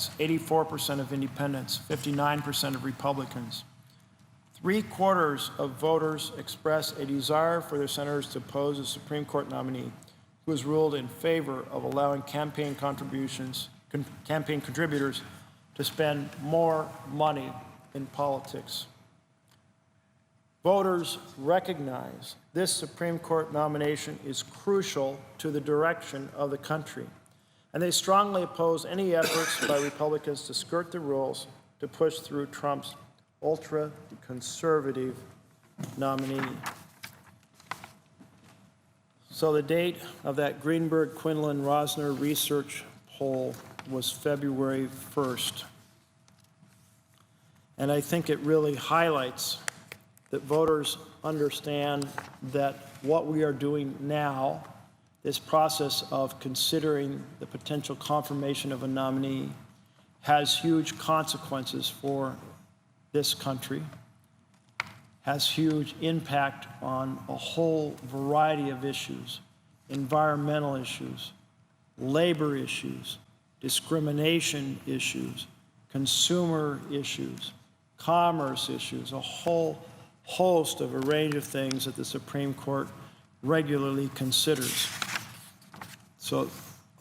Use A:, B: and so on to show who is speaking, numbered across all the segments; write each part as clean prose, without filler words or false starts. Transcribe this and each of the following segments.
A: Democrats, 84% of independents, 59% of Republicans. 3/4 of voters express a desire for their senators to oppose a Supreme Court nominee who has ruled in favor of allowing campaign contributors to spend more money in politics. Voters recognize this Supreme Court nomination is crucial to the direction of the country, and they strongly oppose any efforts by Republicans to skirt the rules to push through Trump's ultra-conservative nominee. So the date of that Greenberg, Quinlan, Rosner research poll was February 1st. And I think it really highlights that voters understand that what we are doing now, this process of considering the potential confirmation of a nominee, has huge consequences for this country, has huge impact on a whole variety of issues: environmental issues, labor issues, discrimination issues, consumer issues, commerce issues, a whole host of a range of things that the Supreme Court regularly considers. So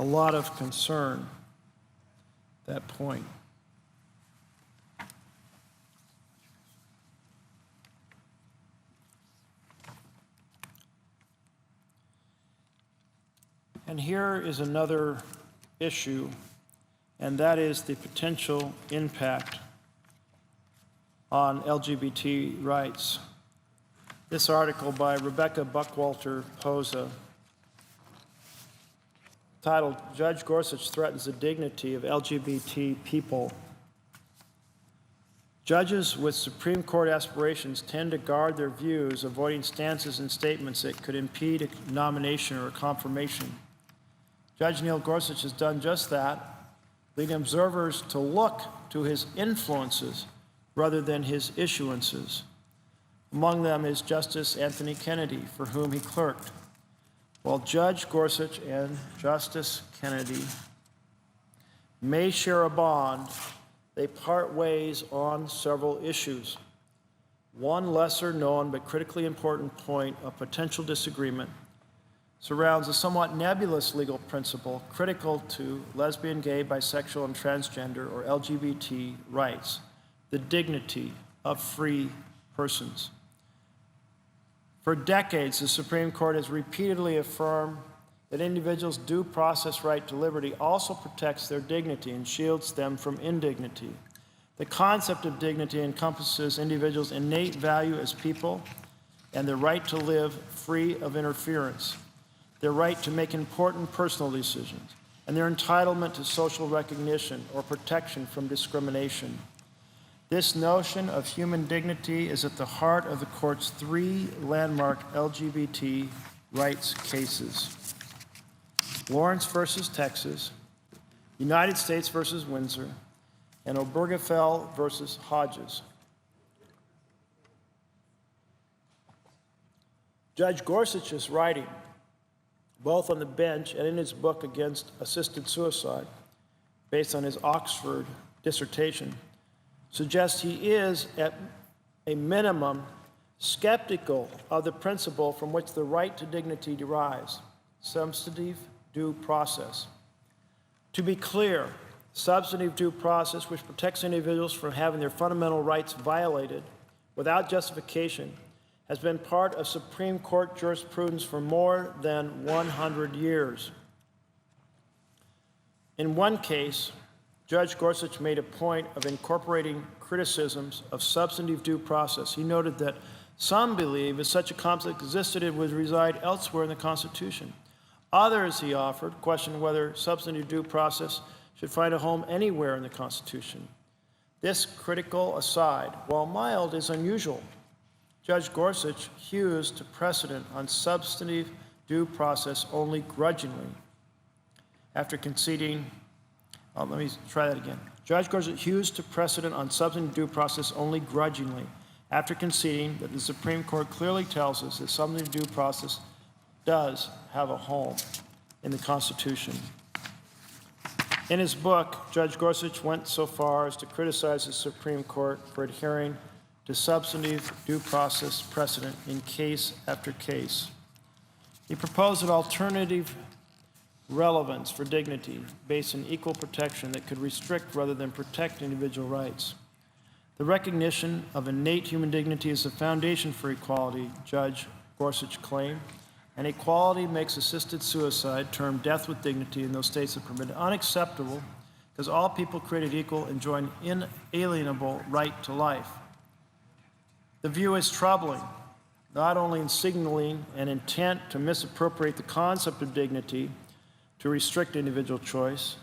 A: a lot of concern at that point. And here is another issue, and that is the potential impact on LGBT rights. This article by Rebecca Buckwalter-Posa, titled "Judge Gorsuch Threatens the Dignity of LGBT People." Judges with Supreme Court aspirations tend to guard their views, avoiding stances and statements that could impede a nomination or a confirmation. Judge Neil Gorsuch has done just that, leading observers to look to his influences rather than his issuances. Among them is Justice Anthony Kennedy, for whom he clerked. While Judge Gorsuch and Justice Kennedy may share a bond, they part ways on several issues. One lesser known but critically important point of potential disagreement surrounds a somewhat nebulous legal principle critical to lesbian, gay, bisexual, and transgender, or LGBT rights: the dignity of free persons. For decades, the Supreme Court has repeatedly affirmed that individuals' due process right to liberty also protects their dignity and shields them from indignity. The concept of dignity encompasses individuals' innate value as people and their right to live free of interference, their right to make important personal decisions, and their entitlement to social recognition or protection from discrimination. This notion of human dignity is at the heart of the Court's 3 landmark LGBT rights cases: Lawrence versus Texas, United States versus Windsor, and Obergefell versus Hodges. Judge Gorsuch's writing, both on the bench and in his book against assisted suicide, based on his Oxford dissertation, suggests he is, at a minimum, skeptical of the principle from which the right to dignity derives: substantive due process. To be clear, substantive due process, which protects individuals from having their fundamental rights violated without justification, has been part of Supreme Court jurisprudence for more than 100 years. In one case, Judge Gorsuch made a point of incorporating criticisms of substantive due process. He noted that some believe if such a concept existed, it would reside elsewhere in the Constitution. Others, he offered, questioned whether substantive due process should find a home anywhere in the Constitution. This critical aside, while mild, is unusual. Judge Gorsuch hews to precedent on substantive due process only grudgingly after conceding. Let me try that again. Judge Gorsuch hews to precedent on substantive due process only grudgingly after conceding that the Supreme Court clearly tells us that substantive due process does have a home in the Constitution. In his book, Judge Gorsuch went so far as to criticize the Supreme Court for adhering to substantive due process precedent in case after case. He proposed an alternative relevance for dignity based on equal protection that could restrict rather than protect individual rights. The recognition of innate human dignity is the foundation for equality, Judge Gorsuch claimed, and equality makes assisted suicide, termed death with dignity in those states that permit it, unacceptable because all people created equal enjoy an inalienable right to life. The view is troubling, not only in signaling an intent to misappropriate the concept of dignity to restrict individual choice,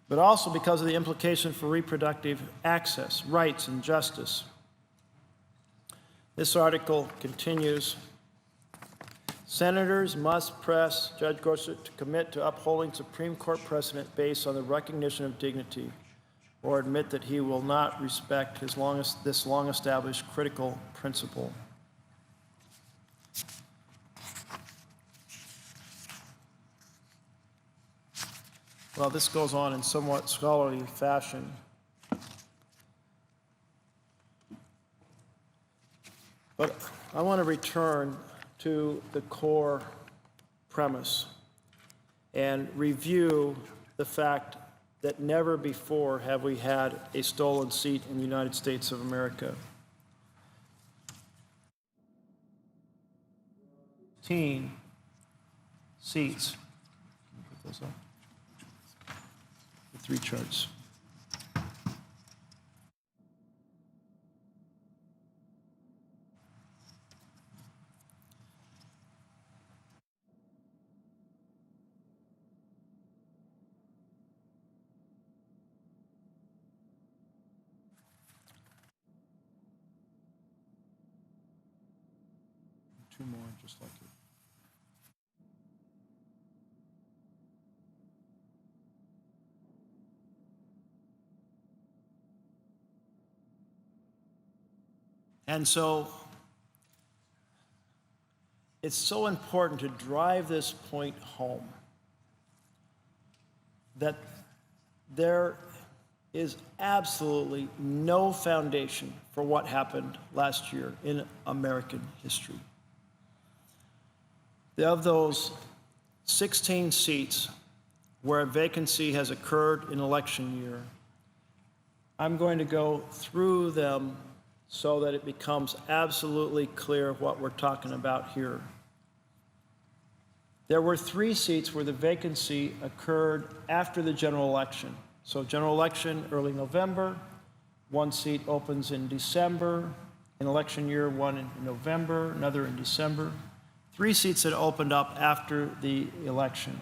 A: but also because of the implication for reproductive access, rights, and justice. This article continues. Senators must press Judge Gorsuch to commit to upholding Supreme Court precedent based on the recognition of dignity, or admit that he will not respect this long-established critical principle. Well, this goes on in somewhat scholarly fashion. But I want to return to the core premise and review the fact that never before have we had a stolen seat in the United States of America. 15 seats. Can you put those up? The three charts. Two more, just like it. And so it's so important to drive this point home that there is absolutely no foundation for what happened last year in American history. Of those 16 seats where a vacancy has occurred in election year, I'm going to go through them so that it becomes absolutely clear what we're talking about here. There were 3 seats where the vacancy occurred after the general election. So general election, early November, 1 seat opens in December, in election year, 1 in November, another in December. 3 seats that opened up after the election,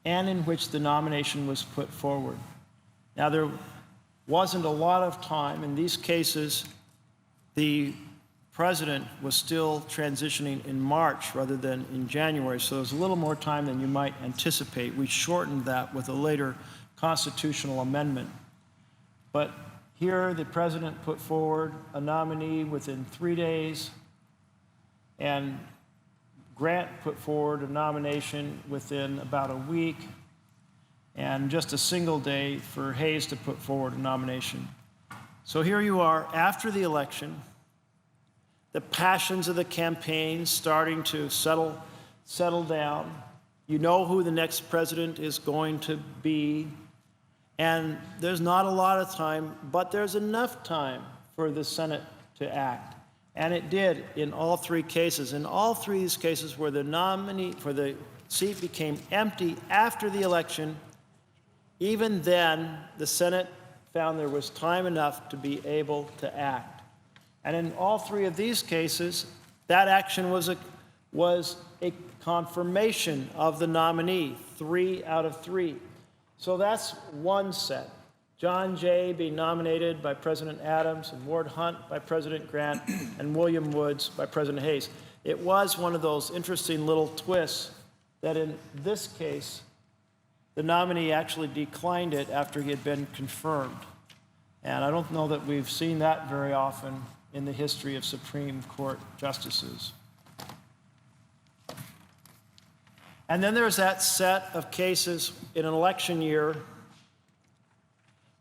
A: and in which the nomination was put forward. Now, there wasn't a lot of time. In these cases, the president was still transitioning in March rather than in January, so there's a little more time than you might anticipate. We shortened that with a later constitutional amendment. But here, the president put forward a nominee within 3 days, and Grant put forward a nomination within about a week, and just a single day for Hayes to put forward a nomination. So here you are after the election, the passions of the campaign starting to settle down. You know who the next president is going to be, and there's not a lot of time, but there's enough time for the Senate to act. And it did in all 3 cases. In all 3 of these cases where the nominee for the seat became empty after the election, even then, the Senate found there was time enough to be able to act. And in all 3 of these cases, that action was a confirmation of the nominee, 3 out of 3. So that's one set. John Jay being nominated by President Adams, and Ward Hunt by President Grant, and William Woods by President Hayes. It was one of those interesting little twists that in this case, the nominee actually declined it after he had been confirmed. And I don't know that we've seen that very often in the history of Supreme Court justices. And then there's that set of cases in an election year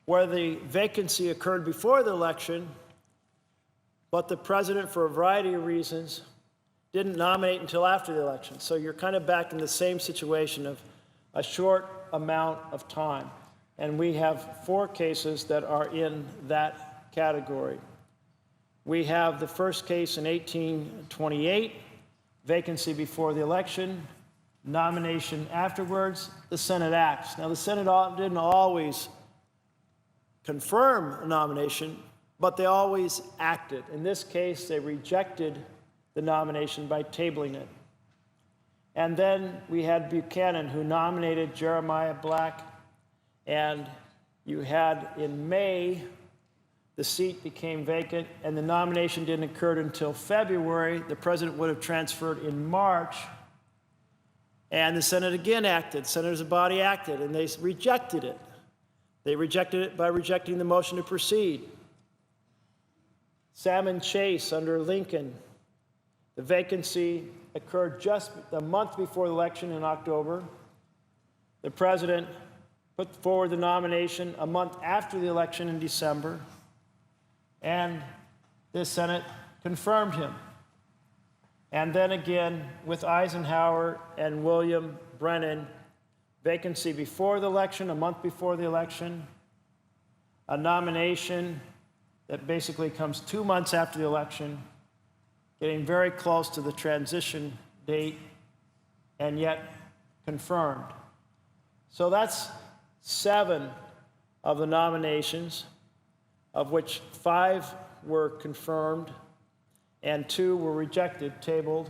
A: where the vacancy occurred before the election, but the president, for a variety of reasons, didn't nominate until after the election. So you're kind of back in the same situation of a short amount of time. And we have 4 cases that are in that category. We have the first case in 1828, vacancy before the election, nomination afterwards, the Senate acts. Now, the Senate didn't always confirm a nomination, but they always acted. In this case, they rejected the nomination by tabling it. And then we had Buchanan, who nominated Jeremiah Black, and you had in May, the seat became vacant, and the nomination didn't occur until February. The president would have transferred in March, and the Senate again acted. Senators of the body acted, and they rejected it. They rejected it by rejecting the motion to proceed. Salmon Chase under Lincoln, the vacancy occurred just a month before the election in October. The president put forward the nomination a month after the election in December, and the Senate confirmed him. And then again, with Eisenhower and William Brennan, vacancy before the election, a month before the election, a nomination that basically comes 2 months after the election, getting very close to the transition date, and yet confirmed. So that's 7 of the nominations, of which 5 were confirmed and 2 were rejected, tabled,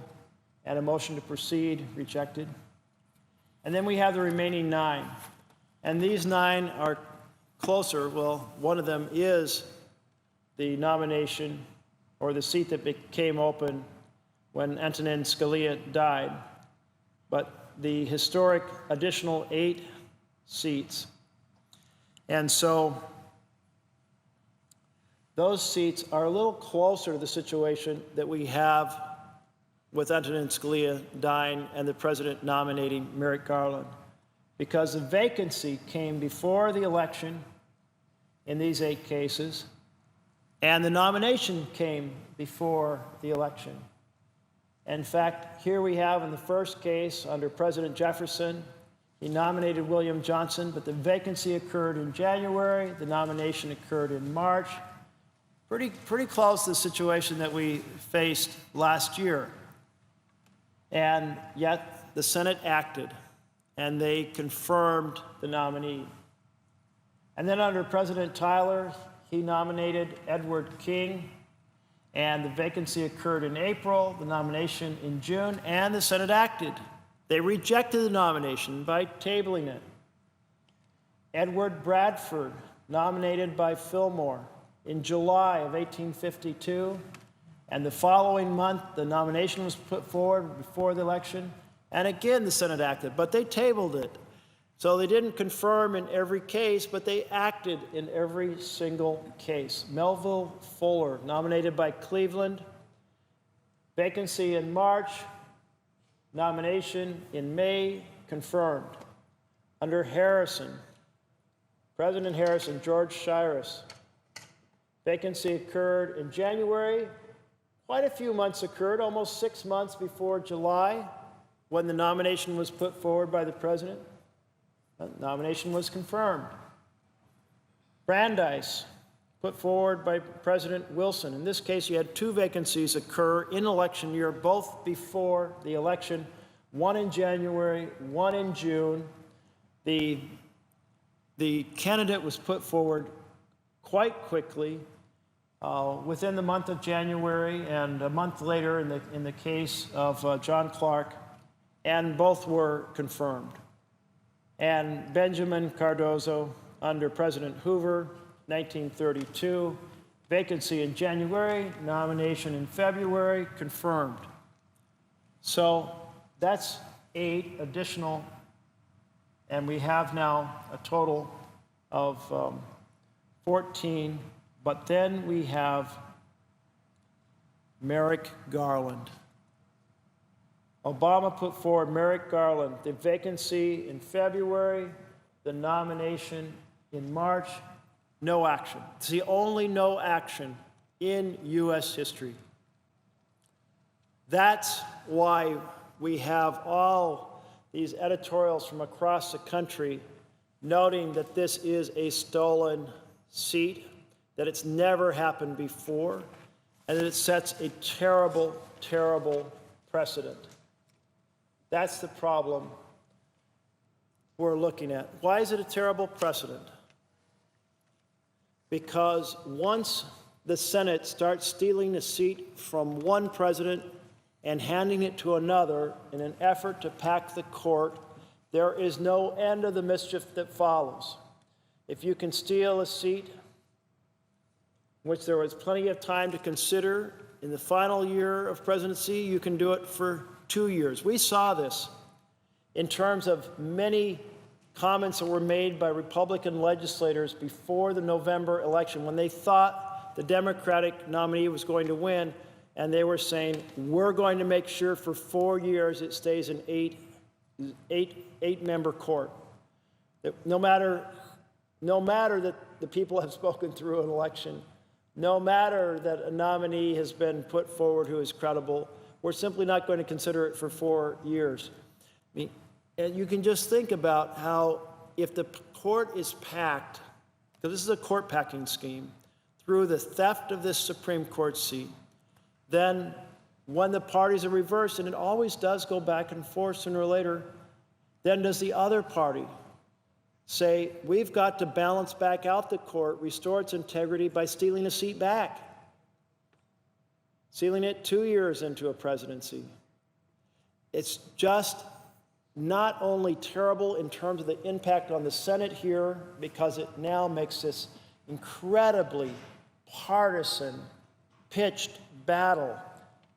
A: and a motion to proceed rejected. And then we have the remaining 9. And these 9 are closer. Well, one of them is the nomination or the seat that became open when Antonin Scalia died. But the historic additional 8 seats. And so those seats are a little closer to the situation that we have with Antonin Scalia dying and the president nominating Merrick Garland, because the vacancy came before the election in these 8 cases, and the nomination came before the election. In fact, here we have in the first case under President Jefferson, he nominated William Johnson, but the vacancy occurred in January, the nomination occurred in March. Pretty close to the situation that we faced last year. And yet the Senate acted, and they confirmed the nominee. And then under President Tyler, he nominated Edward King, and the vacancy occurred in April, the nomination in June, and the Senate acted. They rejected the nomination by tabling it. Edward Bradford, nominated by Fillmore in July of 1852, and the following month, the nomination was put forward before the election, and again, the Senate acted, but they tabled it. So they didn't confirm in every case, but they acted in every single case. Melville Fuller, nominated by Cleveland, vacancy in March, nomination in May, confirmed. Under Harrison, President Harrison, George Shiras, vacancy occurred in January. Quite a few months occurred, almost 6 months before July, when the nomination was put forward by the president. The nomination was confirmed. Brandeis, put forward by President Wilson. In this case, you had 2 vacancies occur in election year, both before the election, one in January, one in June. The candidate was put forward quite quickly, within the month of January, and a month later in the case of John Clark, and both were confirmed. And Benjamin Cardozo, under President Hoover, 1932, vacancy in January, nomination in February, confirmed. So that's 8 additional, and we have now a total of 14. But then we have Merrick Garland, Obama put forward Merrick Garland, the vacancy in February, the nomination in March, no action. It's the only no action in U.S. history. That's why we have all these editorials from across the country noting that this is a stolen seat, that it's never happened before, and that it sets a terrible, terrible precedent. That's the problem we're looking at. Why is it a terrible precedent? Because once the Senate starts stealing a seat from one president and handing it to another in an effort to pack the court, there is no end of the mischief that follows. If you can steal a seat, which there was plenty of time to consider in the final year of presidency, you can do it for 2 years. We saw this in terms of many comments that were made by Republican legislators before the November election when they thought the Democratic nominee was going to win, and they were saying, we're going to make sure for 4 years it stays an eight-member court. That no matter that the people have spoken through an election, no matter that a nominee has been put forward who is credible, we're simply not going to consider it for 4 years. I mean, and you can just think about how if the court is packed, because this is a court packing scheme, through the theft of this Supreme Court seat, then when the parties are reversed, and it always does go back and forth sooner or later, then does the other party say, we've got to balance back out the court, restore its integrity by stealing a seat back, sealing it 2 years into a presidency. It's just not only terrible in terms of the impact on the Senate here, because it now makes this incredibly partisan, pitched battle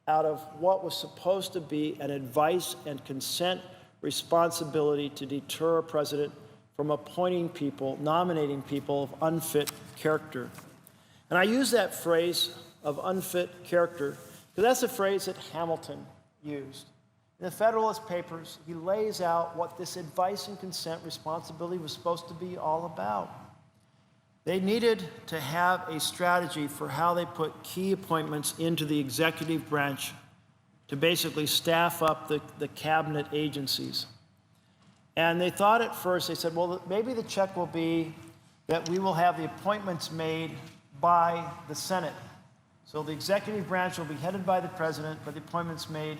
A: out of what was supposed to be an advice and consent responsibility to deter a president from appointing people, nominating people of unfit character. And I use that phrase of unfit character because that's a phrase that Hamilton used. In the Federalist Papers, he lays out what this advice and consent responsibility was supposed to be all about. They needed to have a strategy for how they put key appointments into the executive branch to basically staff up the cabinet agencies. And they thought at first, they said, well, maybe the check will be that we will have the appointments made by the Senate. So the executive branch will be headed by the president, but the appointments made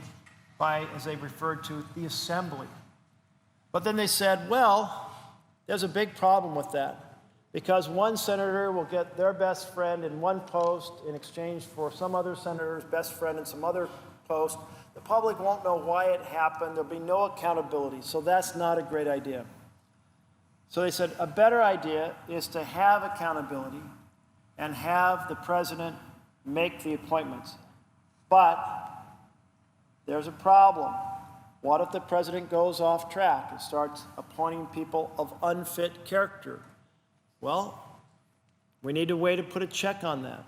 A: by, as they referred to, the assembly. But then they said, well, there's a big problem with that, because one senator will get their best friend in one post in exchange for some other senator's best friend in some other post. The public won't know why it happened. There'll be no accountability. So that's not a great idea. So they said a better idea is to have accountability and have the president make the appointments. But there's a problem. What if the president goes off track and starts appointing people of unfit character? Well, we need a way to put a check on that.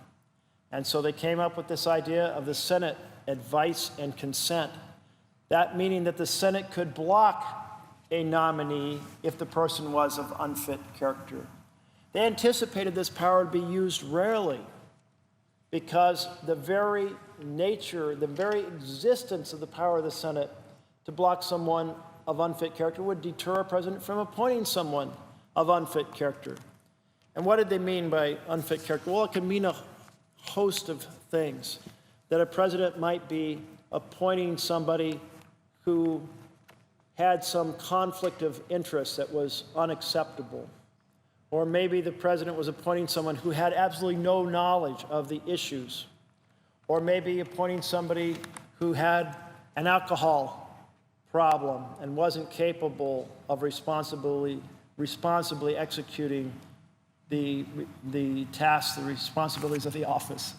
A: And so they came up with this idea of the Senate advice and consent. That meaning that the Senate could block a nominee if the person was of unfit character. They anticipated this power to be used rarely because the very nature, the very existence of the power of the Senate to block someone of unfit character would deter a president from appointing someone of unfit character. And what did they mean by unfit character? Well, it can mean a host of things. That a president might be appointing somebody who had some conflict of interest that was unacceptable. Or maybe the president was appointing someone who had absolutely no knowledge of the issues. Or maybe appointing somebody who had an alcohol problem and wasn't capable of responsibly executing the tasks, the responsibilities of the office.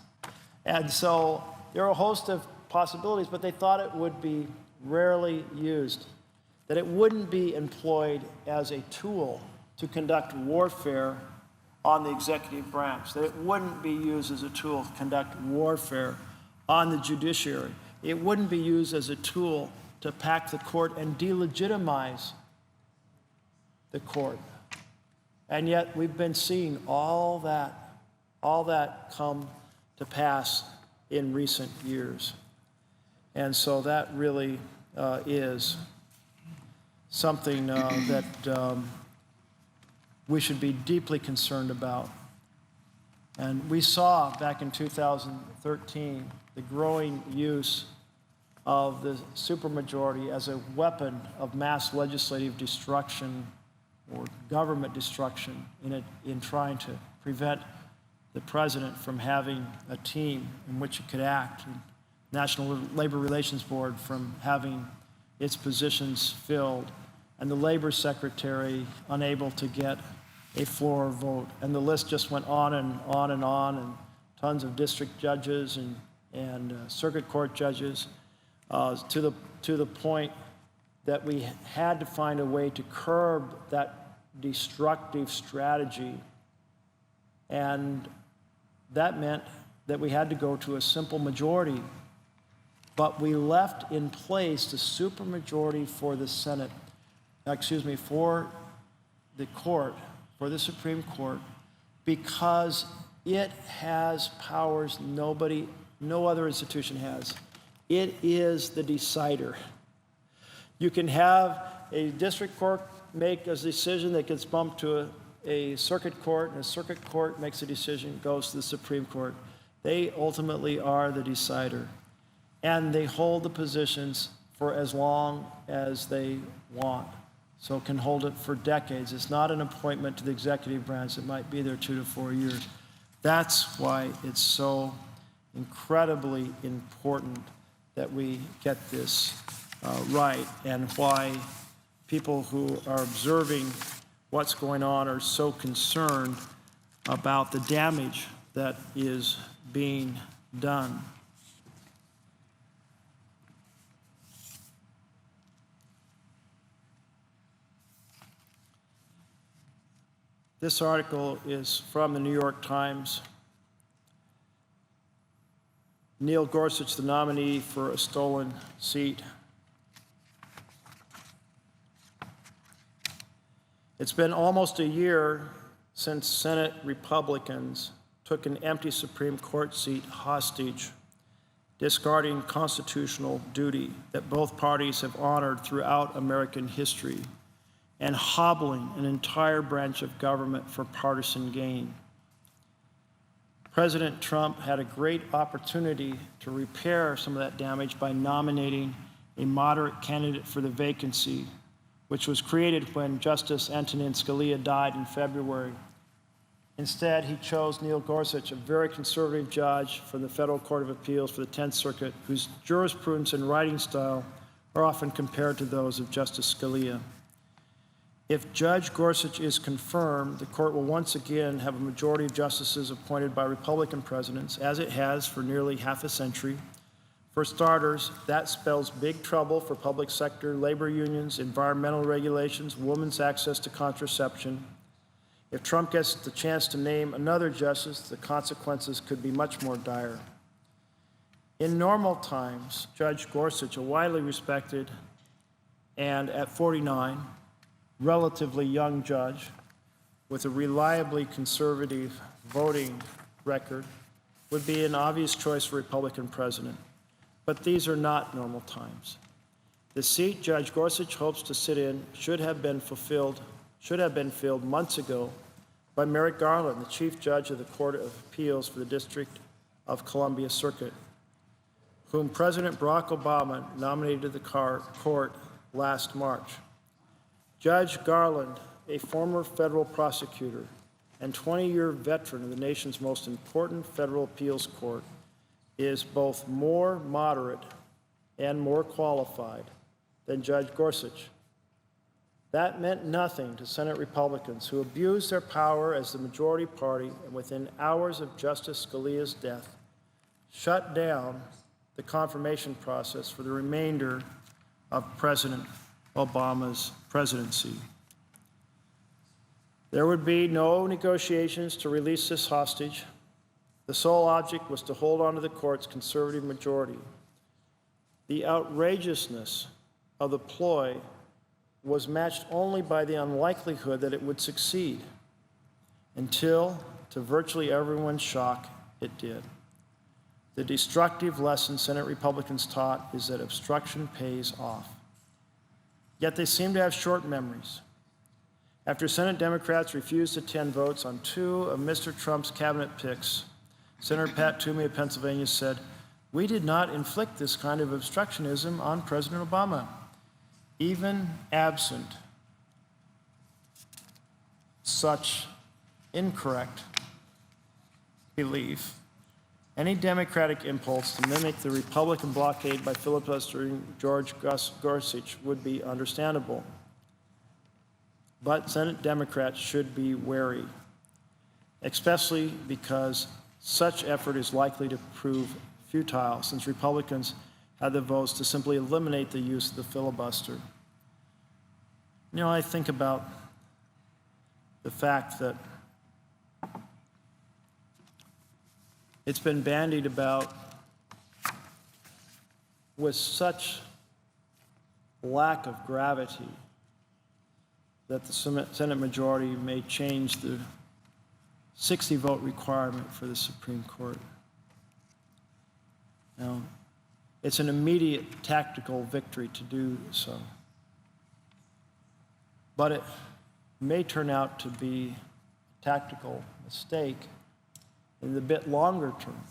A: And so there are a host of possibilities, but they thought it would be rarely used, that it wouldn't be employed as a tool to conduct warfare on the executive branch, that it wouldn't be used as a tool to conduct warfare on the judiciary. It wouldn't be used as a tool to pack the court and delegitimize the court. And yet we've been seeing all that come to pass in recent years. And so that really is something that we should be deeply concerned about. And we saw back in 2013 the growing use of the supermajority as a weapon of mass legislative destruction or government destruction in trying to prevent the president from having a team in which it could act, and National Labor Relations Board from having its positions filled, and the Labor Secretary unable to get a floor vote. And the list just went on and on and on, and tons of district judges and circuit court judges, to the point that we had to find a way to curb that destructive strategy. And that meant that we had to go to a simple majority. But we left in place the supermajority for the Senate, for the court, for the Supreme Court, because it has powers no other institution has. It is the decider. You can have a district court make a decision that gets bumped to a circuit court, and a circuit court makes a decision, goes to the Supreme Court. They ultimately are the decider. And they hold the positions for as long as they want. So can hold it for decades. It's not an appointment to the executive branch that might be there 2 to 4 years. That's why it's so incredibly important that we get this right, and why people who are observing what's going on are so concerned about the damage that is being done. This article is from the New York Times. Neil Gorsuch, the nominee for a stolen seat. It's been almost a year since Senate Republicans took an empty Supreme Court seat hostage, discarding constitutional duty that both parties have honored throughout American history, and hobbling an entire branch of government for partisan gain. President Trump had a great opportunity to repair some of that damage by nominating a moderate candidate for the vacancy, which was created when Justice Antonin Scalia died in February. Instead, he chose Neil Gorsuch, a very conservative judge from the Federal Court of Appeals for the 10th Circuit, whose jurisprudence and writing style are often compared to those of Justice Scalia. If Judge Gorsuch is confirmed, the court will once again have a majority of justices appointed by Republican presidents, as it has for nearly half a century. For starters, that spells big trouble for public sector labor unions, environmental regulations, women's access to contraception. If Trump gets the chance to name another justice, the consequences could be much more dire. In normal times, Judge Gorsuch, a widely respected and, at 49, relatively young judge with a reliably conservative voting record, would be an obvious choice for Republican president. But these are not normal times. The seat Judge Gorsuch hopes to sit in should have been filled months ago by Merrick Garland, the Chief Judge of the Court of Appeals for the District of Columbia Circuit, whom President Barack Obama nominated to the court last March. Judge Garland, a former federal prosecutor and 20-year veteran of the nation's most important federal appeals court, is both more moderate and more qualified than Judge Gorsuch. That meant nothing to Senate Republicans, who abused their power as the majority party and within hours of Justice Scalia's death, shut down the confirmation process for the remainder of President Obama's presidency. There would be no negotiations to release this hostage. The sole object was to hold on to the court's conservative majority. The outrageousness of the ploy was matched only by the unlikelihood that it would succeed, until, to virtually everyone's shock, it did. The destructive lesson Senate Republicans taught is that obstruction pays off. Yet they seem to have short memories. After Senate Democrats refused to attend votes on 2 of Mr. Trump's cabinet picks, Senator Pat Toomey of Pennsylvania said, "We did not inflict this kind of obstructionism on President Obama." Even absent such incorrect belief, any Democratic impulse to mimic the Republican blockade by filibustering George Gorsuch would be understandable. But Senate Democrats should be wary, especially because such effort is likely to prove futile, since Republicans had the votes to simply eliminate the use of the filibuster. You know, I think about the fact that it's been bandied about with such lack of gravity that the Senate majority may change the 60-vote requirement for the Supreme Court. Now, it's an immediate tactical victory to do so, but it may turn out to be a tactical mistake in the bit longer term.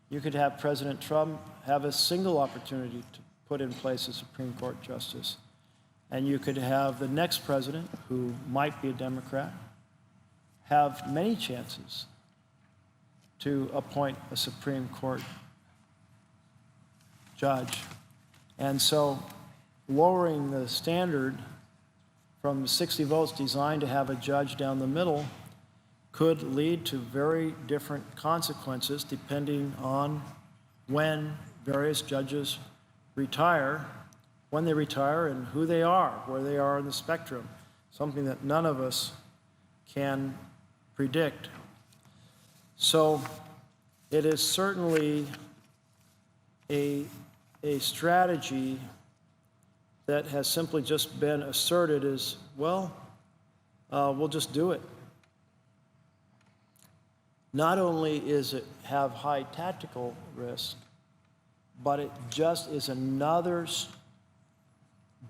A: You could have President Trump have a single opportunity to put in place a Supreme Court justice, and you could have the next president, who might be a Democrat, have many chances to appoint a Supreme Court judge. And so lowering the standard from 60 votes designed to have a judge down the middle could lead to very different consequences depending on when various judges retire, when they retire, and who they are, where they are in the spectrum, something that none of us can predict. So it is certainly a strategy that has simply just been asserted as, well, we'll just do it. Not only is it have high tactical risk, but it just is another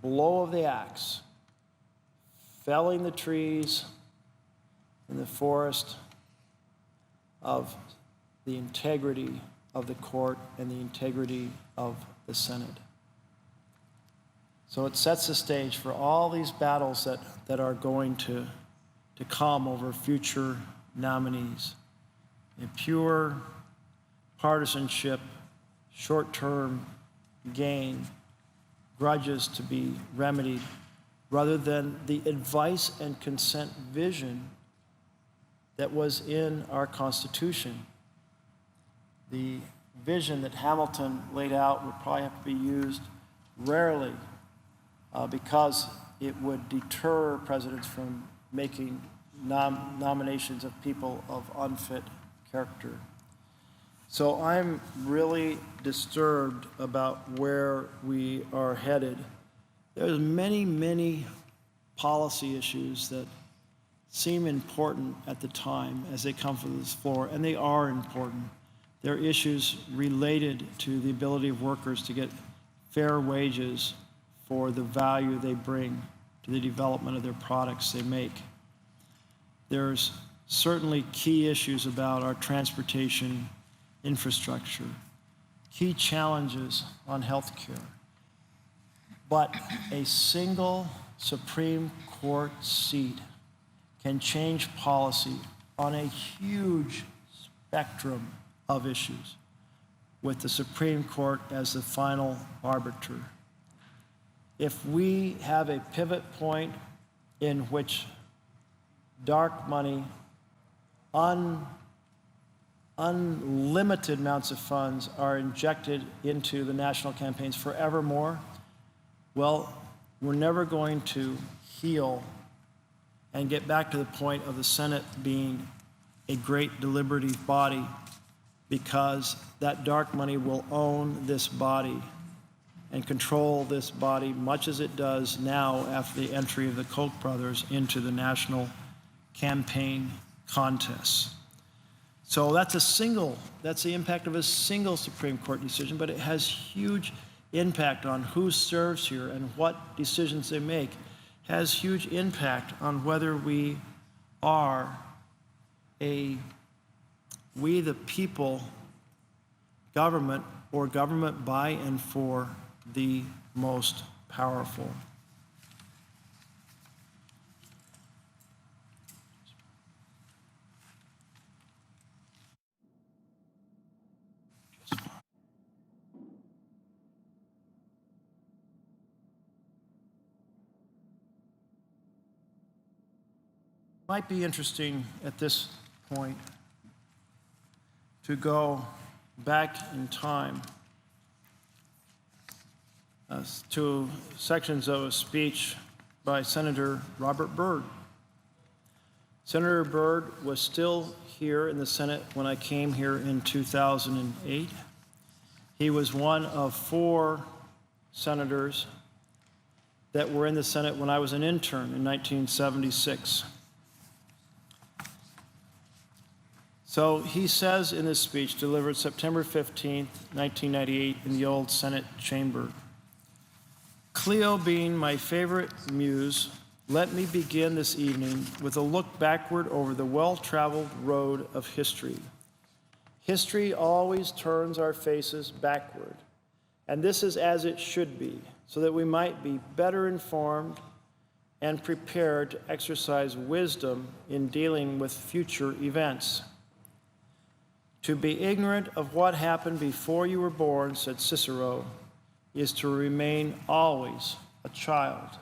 A: blow of the axe, felling the trees in the forest of the integrity of the court and the integrity of the Senate. So it sets the stage for all these battles that are going to come over future nominees. A pure partisanship, short-term gain, grudges to be remedied, rather than the advice and consent vision that was in our Constitution. The vision that Hamilton laid out would probably have to be used rarely because it would deter presidents from making nominations of people of unfit character. So I'm really disturbed about where we are headed. There's many, many policy issues that seem important at the time as they come from this floor, and they are important. They're issues related to the ability of workers to get fair wages for the value they bring to the development of their products they make. There's certainly key issues about our transportation infrastructure, key challenges on health care. But a single Supreme Court seat can change policy on a huge spectrum of issues, with the Supreme Court as the final arbiter. If we have a pivot point in which dark money, unlimited amounts of funds are injected into the national campaigns forevermore, well, we're never going to heal and get back to the point of the Senate being a great deliberative body, because that dark money will own this body and control this body, much as it does now after the entry of the Koch brothers into the national campaign contests. So that's the impact of a single Supreme Court decision, but it has huge impact on who serves here and what decisions they make. It has huge impact on whether we are we the people government or government by and for the most powerful. Might be interesting at this point to go back in time to sections of a speech by Senator Robert Byrd. Senator Byrd was still here in the Senate when I came here in 2008. He was one of 4 senators that were in the Senate when I was an intern in 1976. So he says in this speech, delivered September 15th, 1998, in the old Senate chamber, "Cleo being my favorite muse, let me begin this evening with a look backward over the well-traveled road of history. History always turns our faces backward, and this is as it should be, so that we might be better informed and prepared to exercise wisdom in dealing with future events. To be ignorant of what happened before you were born," said Cicero, "is to remain always a child."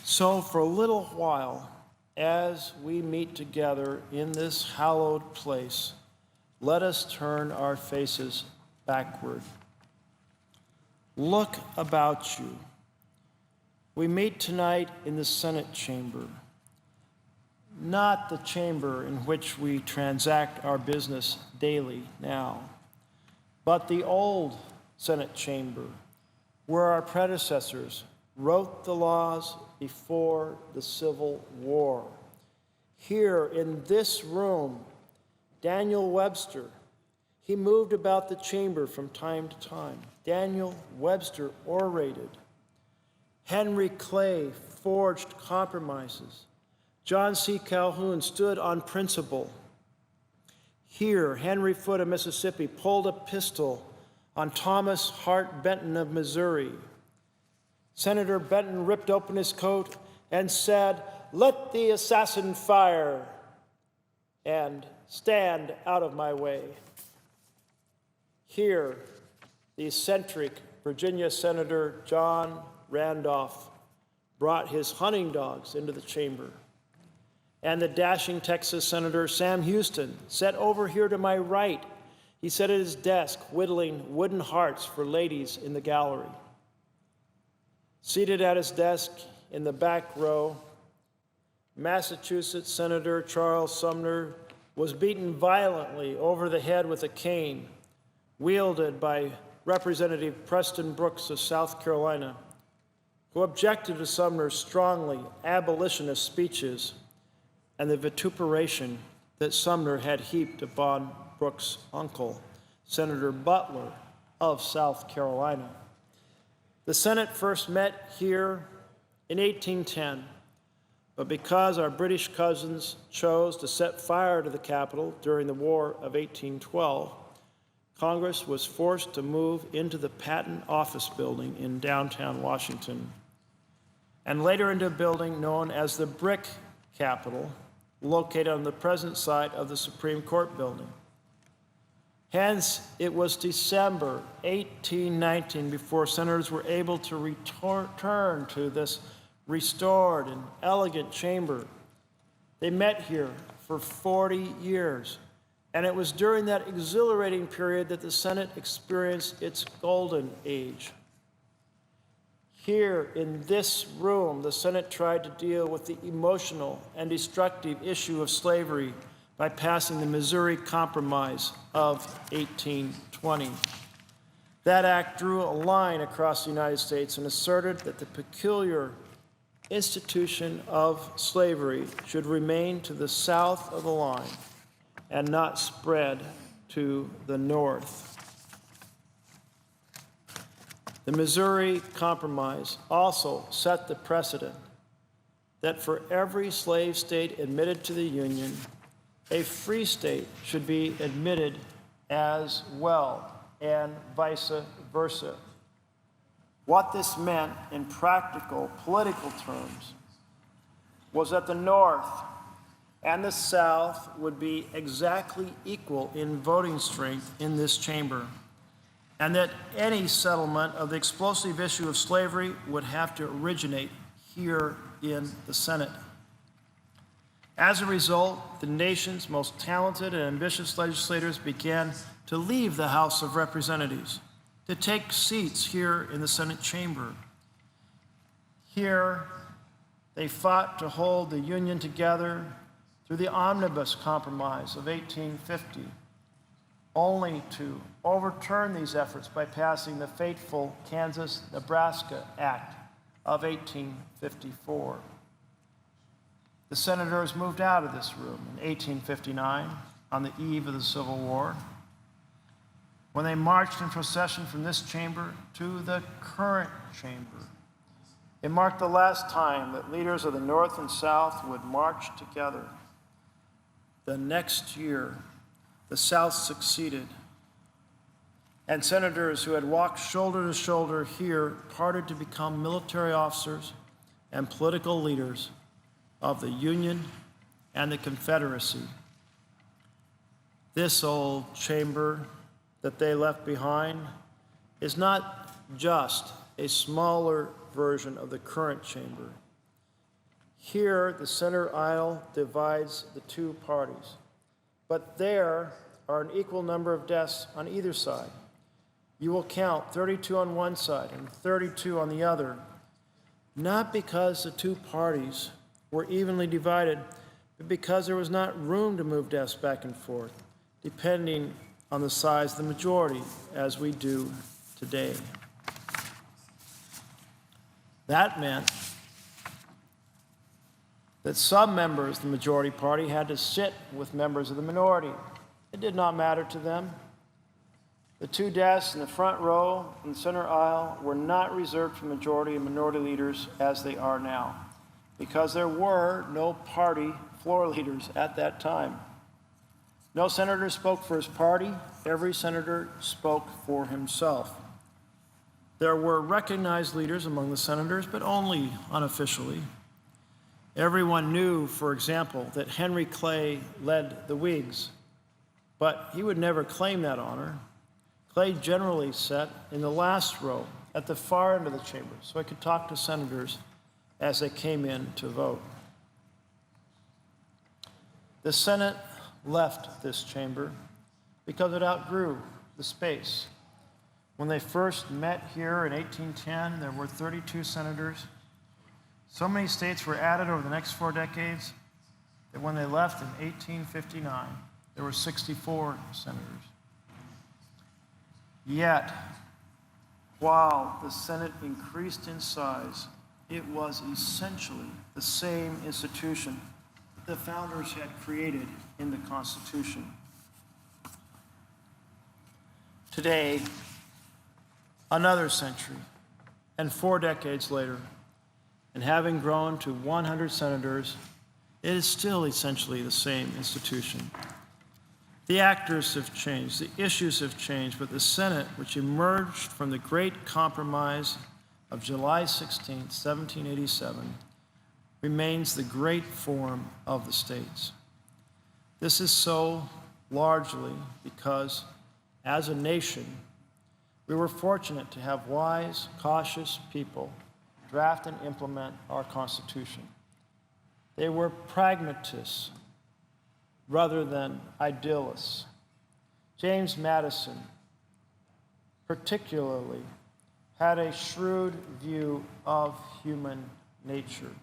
A: So for a little while, as we meet together in this hallowed place, let us turn our faces backward. Look about you. We meet tonight in the Senate chamber, not the chamber in which we transact our business daily now, but the old Senate chamber, where our predecessors wrote the laws before the Civil War. Here in this room, Daniel Webster, he moved about the chamber from time to time. Daniel Webster orated. Henry Clay forged compromises. John C. Calhoun stood on principle. Here, Henry Foote of Mississippi pulled a pistol on Thomas Hart Benton of Missouri. Senator Benton ripped open his coat and said, "Let the assassin fire and stand out of my way." Here, the eccentric Virginia Senator John Randolph brought his hunting dogs into the chamber. And the dashing Texas Senator Sam Houston sat over here to my right. He sat at his desk whittling wooden hearts for ladies in the gallery. Seated at his desk in the back row, Massachusetts Senator Charles Sumner was beaten violently over the head with a cane, wielded by Representative Preston Brooks of South Carolina, who objected to Sumner's strongly abolitionist speeches and the vituperation that Sumner had heaped upon Brooks' uncle, Senator Butler of South Carolina. The Senate first met here in 1810, but because our British cousins chose to set fire to the Capitol during the War of 1812, Congress was forced to move into the Patent Office Building in downtown Washington, and later into a building known as the Brick Capitol, located on the present site of the Supreme Court building. Hence, it was December 1819 before senators were able to return to this restored and elegant chamber. They met here for 40 years, and it was during that exhilarating period that the Senate experienced its golden age. Here in this room, the Senate tried to deal with the emotional and destructive issue of slavery by passing the Missouri Compromise of 1820. That act drew a line across the United States and asserted that the peculiar institution of slavery should remain to the south of the line and not spread to the north. The Missouri Compromise also set the precedent that for every slave state admitted to the Union, a free state should be admitted as well, and vice versa. What this meant in practical political terms was that the North and the South would be exactly equal in voting strength in this chamber, and that any settlement of the explosive issue of slavery would have to originate here in the Senate. As a result, the nation's most talented and ambitious legislators began to leave the House of Representatives to take seats here in the Senate chamber. Here, they fought to hold the Union together through the Omnibus Compromise of 1850, only to overturn these efforts by passing the fateful Kansas-Nebraska Act of 1854. The senators moved out of this room in 1859 on the eve of the Civil War, when they marched in procession from this chamber to the current chamber. It marked the last time that leaders of the North and South would march together. The next year, the South succeeded, and senators who had walked shoulder to shoulder here parted to become military officers and political leaders of the Union and the Confederacy. This old chamber that they left behind is not just a smaller version of the current chamber. Here, the center aisle divides the two parties, but there are an equal number of desks on either side. You will count 32 on one side and 32 on the other, not because the two parties were evenly divided, but because there was not room to move desks back and forth, depending on the size of the majority, as we do today. That meant that some members of the majority party had to sit with members of the minority. It did not matter to them. The two desks in the front row and the center aisle were not reserved for majority and minority leaders as they are now, because there were no party floor leaders at that time. No senator spoke for his party. Every senator spoke for himself. There were recognized leaders among the senators, but only unofficially. Everyone knew, for example, that Henry Clay led the Whigs, but he would never claim that honor. Clay generally sat in the last row at the far end of the chamber, so I could talk to senators as they came in to vote. The Senate left this chamber because it outgrew the space. When they first met here in 1810, there were 32 senators. So many states were added over the next 4 decades that when they left in 1859, there were 64 senators. Yet, while the Senate increased in size, it was essentially the same institution the founders had created in the Constitution. Today, another century and 4 decades later, and having grown to 100 senators, it is still essentially the same institution. The actors have changed, the issues have changed, but the Senate, which emerged from the Great Compromise of July 16, 1787, remains the great forum of the states. This is so largely because, as a nation, we were fortunate to have wise, cautious people draft and implement our Constitution. They were pragmatists rather than idealists. James Madison, particularly, had a shrewd view of human nature.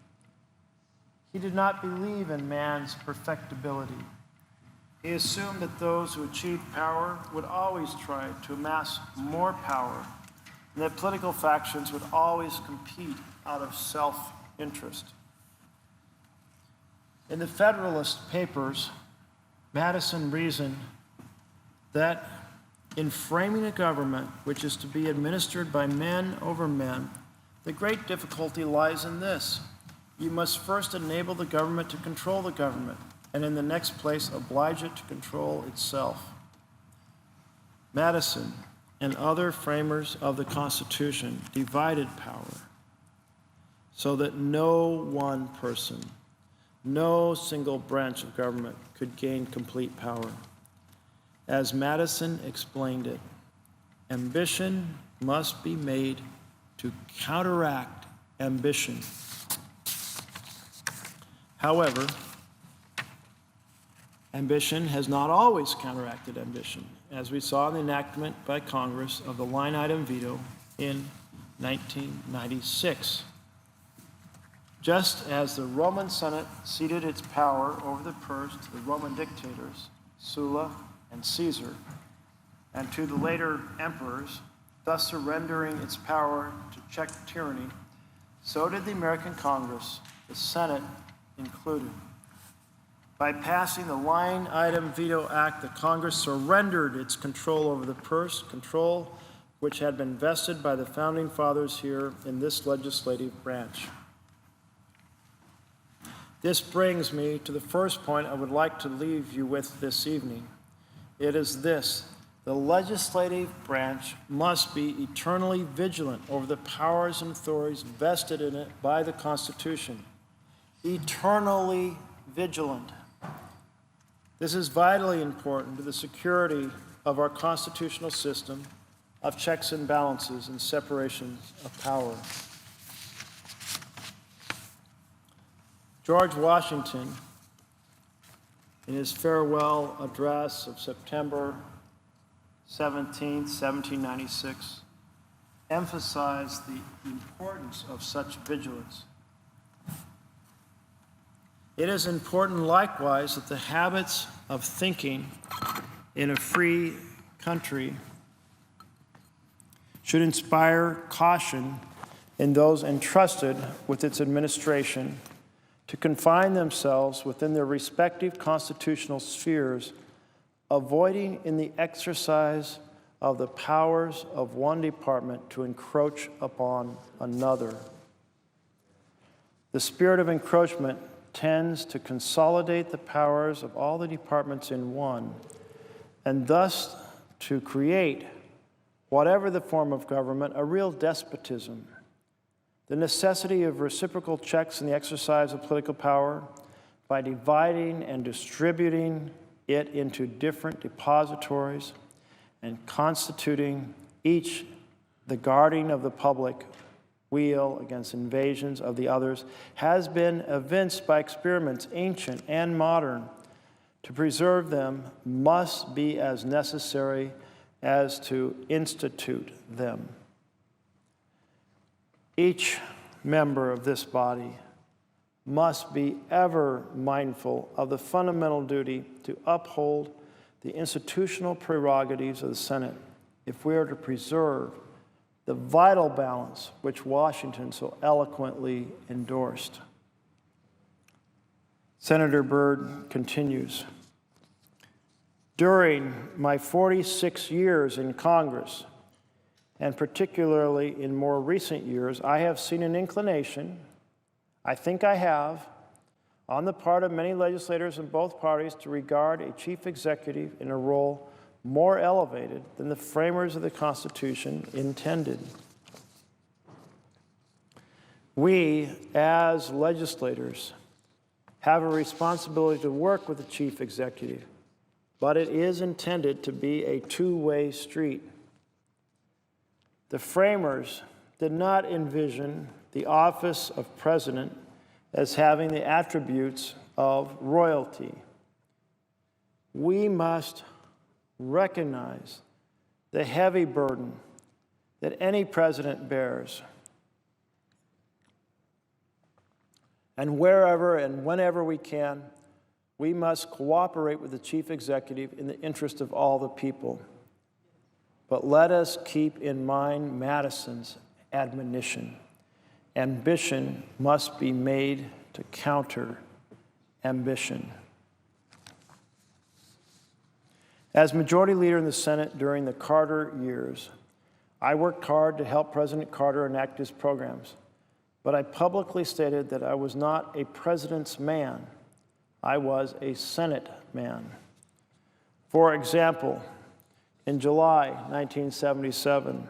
A: He did not believe in man's perfectibility. He assumed that those who achieved power would always try to amass more power, and that political factions would always compete out of self-interest. In the Federalist Papers, Madison reasoned that in framing a government which is to be administered by men over men, the great difficulty lies in this: you must first enable the government to control the government, and in the next place oblige it to control itself. Madison and other framers of the Constitution divided power so that no one person, no single branch of government could gain complete power. As Madison explained it, ambition must be made to counteract ambition. However, ambition has not always counteracted ambition, as we saw in the enactment by Congress of the line item veto in 1996. Just as the Roman Senate ceded its power over the purse to the Roman dictators, Sulla and Caesar, and to the later emperors, thus surrendering its power to check tyranny, so did the American Congress, the Senate included. By passing the Line Item Veto Act, the Congress surrendered its control over the purse, control which had been vested by the Founding Fathers here in this legislative branch. This brings me to the first point I would like to leave you with this evening. It is this: the legislative branch must be eternally vigilant over the powers and authorities vested in it by the Constitution. Eternally vigilant. This is vitally important to the security of our constitutional system of checks and balances and separations of power. George Washington, in his farewell address of September 17, 1796, emphasized the importance of such vigilance. It is important likewise that the habits of thinking in a free country should inspire caution in those entrusted with its administration to confine themselves within their respective constitutional spheres, avoiding in the exercise of the powers of one department to encroach upon another. The spirit of encroachment tends to consolidate the powers of all the departments in one, and thus to create, whatever the form of government, a real despotism. The necessity of reciprocal checks in the exercise of political power by dividing and distributing it into different depositories and constituting each the guardian of the public weal against invasions of the others has been evinced by experiments, ancient and modern. To preserve them must be as necessary as to institute them. Each member of this body must be ever mindful of the fundamental duty to uphold the institutional prerogatives of the Senate if we are to preserve the vital balance which Washington so eloquently endorsed. Senator Byrd continues, "During my 46 years in Congress, and particularly in more recent years, I have seen an inclination, I think I have, on the part of many legislators in both parties to regard a chief executive in a role more elevated than the framers of the Constitution intended. We, as legislators, have a responsibility to work with the chief executive, but it is intended to be a two-way street. The framers did not envision the office of president as having the attributes of royalty. We must recognize the heavy burden that any president bears, and wherever and whenever we can, We must cooperate with the chief executive in the interest of all the people. But let us keep in mind Madison's admonition. Ambition must be made to counter ambition. As Majority Leader in the Senate during the Carter years, I worked hard to help President Carter enact his programs, but I publicly stated that I was not a president's man. I was a Senate man. For example, in July 1977,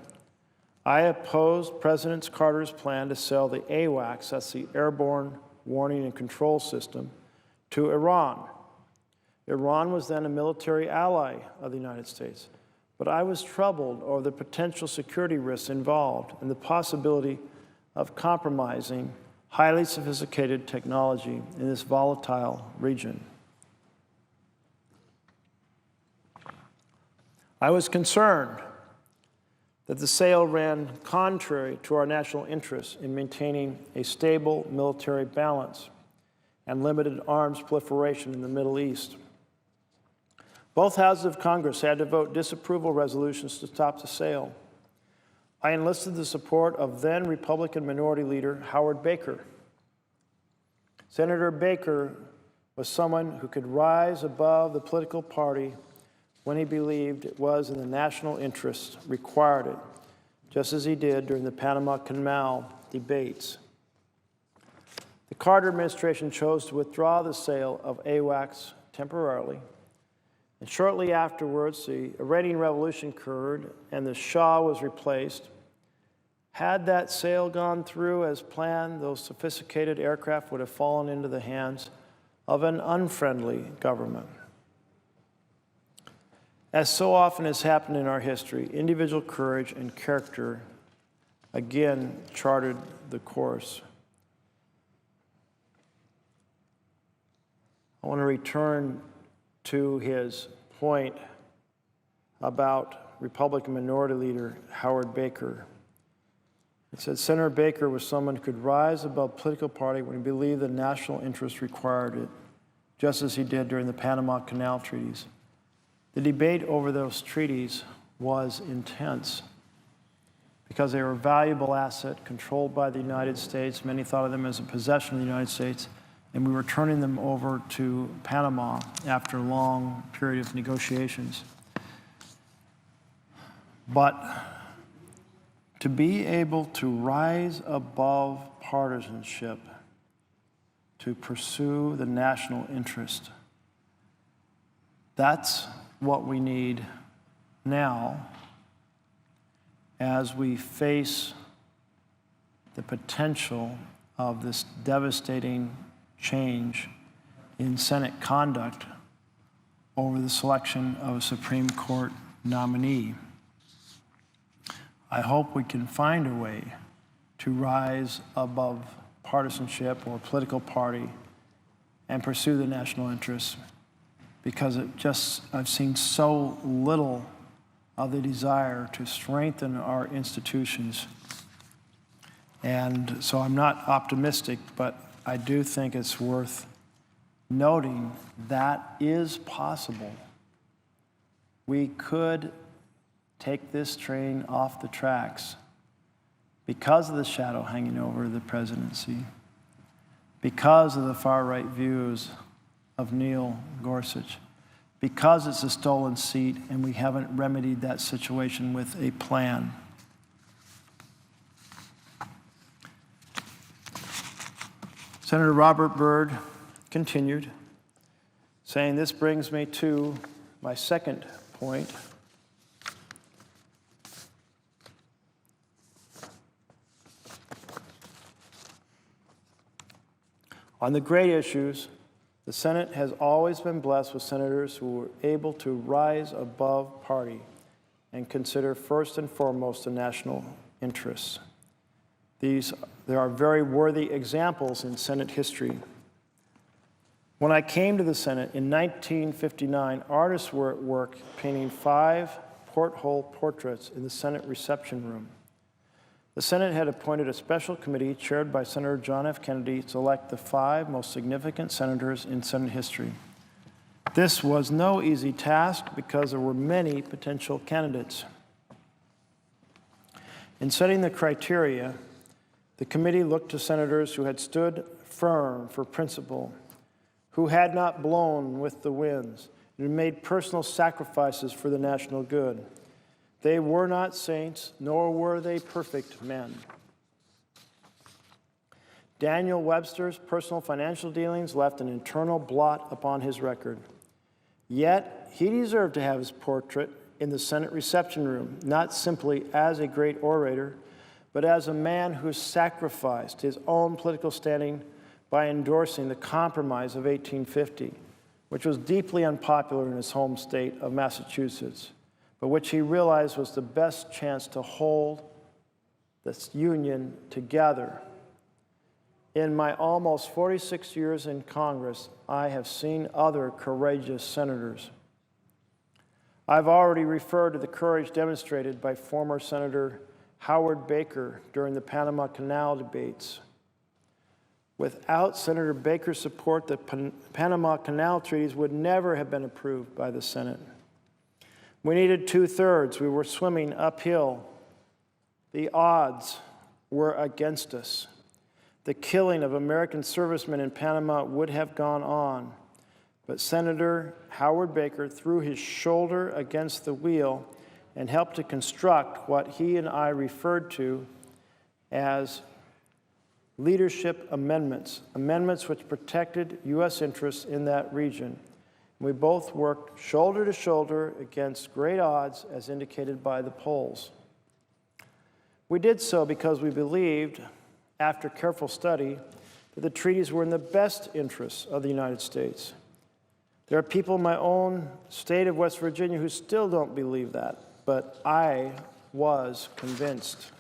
A: I opposed President Carter's plan to sell the AWACS, that's the Airborne Warning and Control System, to Iran. Iran was then a military ally of the United States, but I was troubled over the potential security risks involved and the possibility of compromising highly sophisticated technology in this volatile region. I was concerned that the sale ran contrary to our national interests in maintaining a stable military balance and limited arms proliferation in the Middle East. Both houses of Congress had to vote disapproval resolutions to stop the sale. I enlisted the support of then Republican Minority Leader Howard Baker. Senator Baker was someone who could rise above the political party when he believed it was in the national interest required it, just as he did during the Panama Canal debates. The Carter administration chose to withdraw the sale of AWACS temporarily, and shortly afterwards, the Iranian Revolution occurred and the Shah was replaced. Had that sale gone through as planned, those sophisticated aircraft would have fallen into the hands of an unfriendly government. As so often has happened in our history, individual courage and character again charted the course. I want to return to his point about Republican Minority Leader Howard Baker. He said Senator Baker was someone who could rise above political party when he believed the national interest required it, just as he did during the Panama Canal treaties. The debate over those treaties was intense because they were a valuable asset controlled by the United States. Many thought of them as a possession of the United States, and we were turning them over to Panama after a long period of negotiations. But to be able to rise above partisanship, to pursue the national interest, that's what we need now as we face the potential of this devastating change in Senate conduct over the selection of a Supreme Court nominee. I hope we can find a way to rise above partisanship or political party and pursue the national interests, because I've seen so little of the desire to strengthen our institutions. And so I'm not optimistic, but I do think it's worth noting that is possible. We could take this train off the tracks because of the shadow hanging over the presidency, because of the far-right views of Neil Gorsuch, because it's a stolen seat and we haven't remedied that situation with a plan. Senator Robert Byrd continued, saying, "This brings me to my second point. On the great issues, the Senate has always been blessed with senators who were able to rise above party and consider first and foremost the national interests. There are very worthy examples in Senate history. When I came to the Senate in 1959, artists were at work painting 5 porthole portraits in the Senate reception room. The Senate had appointed a special committee chaired by Senator John F. Kennedy to elect the 5 most significant senators in Senate history. This was no easy task because there were many potential candidates. In setting the criteria, the committee looked to senators who had stood firm for principle, who had not blown with the winds, and who made personal sacrifices for the national good. They were not saints, nor were they perfect men. Daniel Webster's personal financial dealings left an internal blot upon his record. Yet, he deserved to have his portrait in the Senate reception room, not simply as a great orator, but as a man who sacrificed his own political standing by endorsing the Compromise of 1850, which was deeply unpopular in his home state of Massachusetts, but which he realized was the best chance to hold this union together. In my almost 46 years in Congress, I have seen other courageous senators. I've already referred to the courage demonstrated by former Senator Howard Baker during the Panama Canal debates. Without Senator Baker's support, the Panama Canal treaties would never have been approved by the Senate. We needed 2/3. We were swimming uphill. The odds were against us. The killing of American servicemen in Panama would have gone on, but Senator Howard Baker threw his shoulder against the wheel and helped to construct what he and I referred to as leadership amendments, amendments which protected U.S. interests in that region. We both worked shoulder to shoulder against great odds, as indicated by the polls. We did so because we believed, after careful study, that the treaties were in the best interests of the United States. There are people in my own state of West Virginia who still don't believe that, but I was convinced.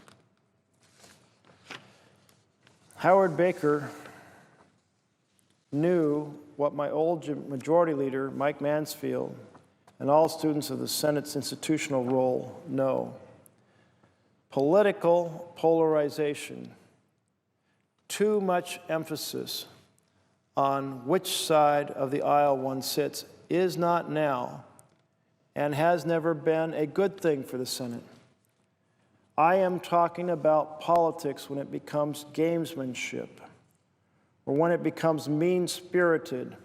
A: Howard Baker knew what my old majority leader, Mike Mansfield, and all students of the Senate's institutional role know. Political polarization, too much emphasis on which side of the aisle one sits, is not now and has never been a good thing for the Senate. I am talking about politics when it becomes gamesmanship, or when it becomes mean-spirited,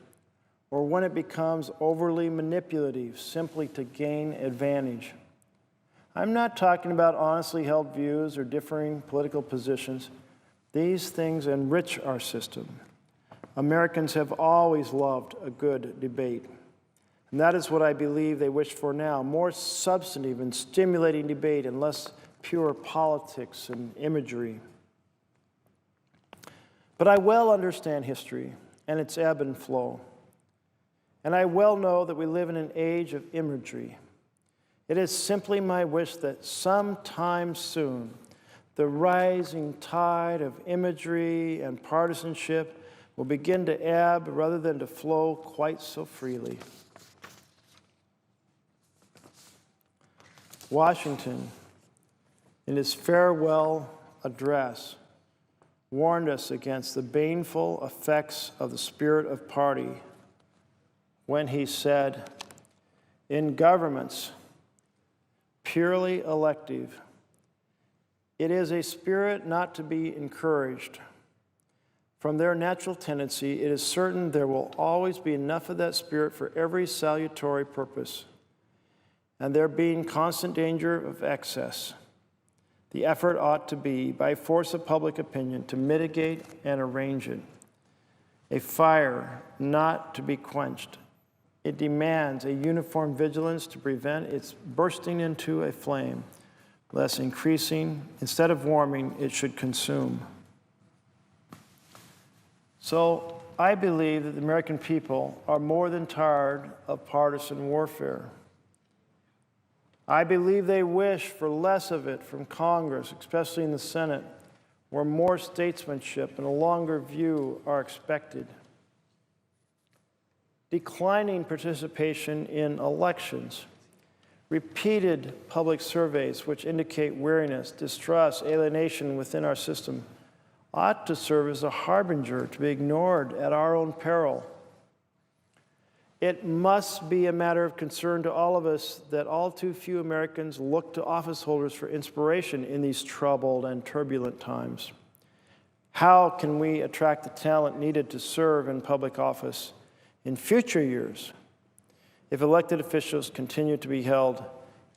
A: or when it becomes overly manipulative simply to gain advantage. I'm not talking about honestly held views or differing political positions. These things enrich our system. Americans have always loved a good debate. And that is what I believe they wish for now, more substantive and stimulating debate and less pure politics and imagery. But I well understand history and its ebb and flow. And I well know that we live in an age of imagery. It is simply my wish that sometime soon, the rising tide of imagery and partisanship will begin to ebb rather than to flow quite so freely. Washington, in his farewell address, warned us against the baneful effects of the spirit of party when he said, "In governments purely elective, it is a spirit not to be encouraged. From their natural tendency, it is certain there will always be enough of that spirit for every salutary purpose, and there being constant danger of excess, the effort ought to be, by force of public opinion, to mitigate and arrange it. A fire not to be quenched. It demands a uniform vigilance to prevent its bursting into a flame, lest increasing, instead of warming, it should consume." So I believe that the American people are more than tired of partisan warfare. I believe they wish for less of it from Congress, especially in the Senate, where more statesmanship and a longer view are expected. Declining participation in elections, repeated public surveys which indicate weariness, distrust, alienation within our system ought to serve as a harbinger to be ignored at our own peril. It must be a matter of concern to all of us that all too few Americans look to office holders for inspiration in these troubled and turbulent times. How can we attract the talent needed to serve in public office in future years if elected officials continue to be held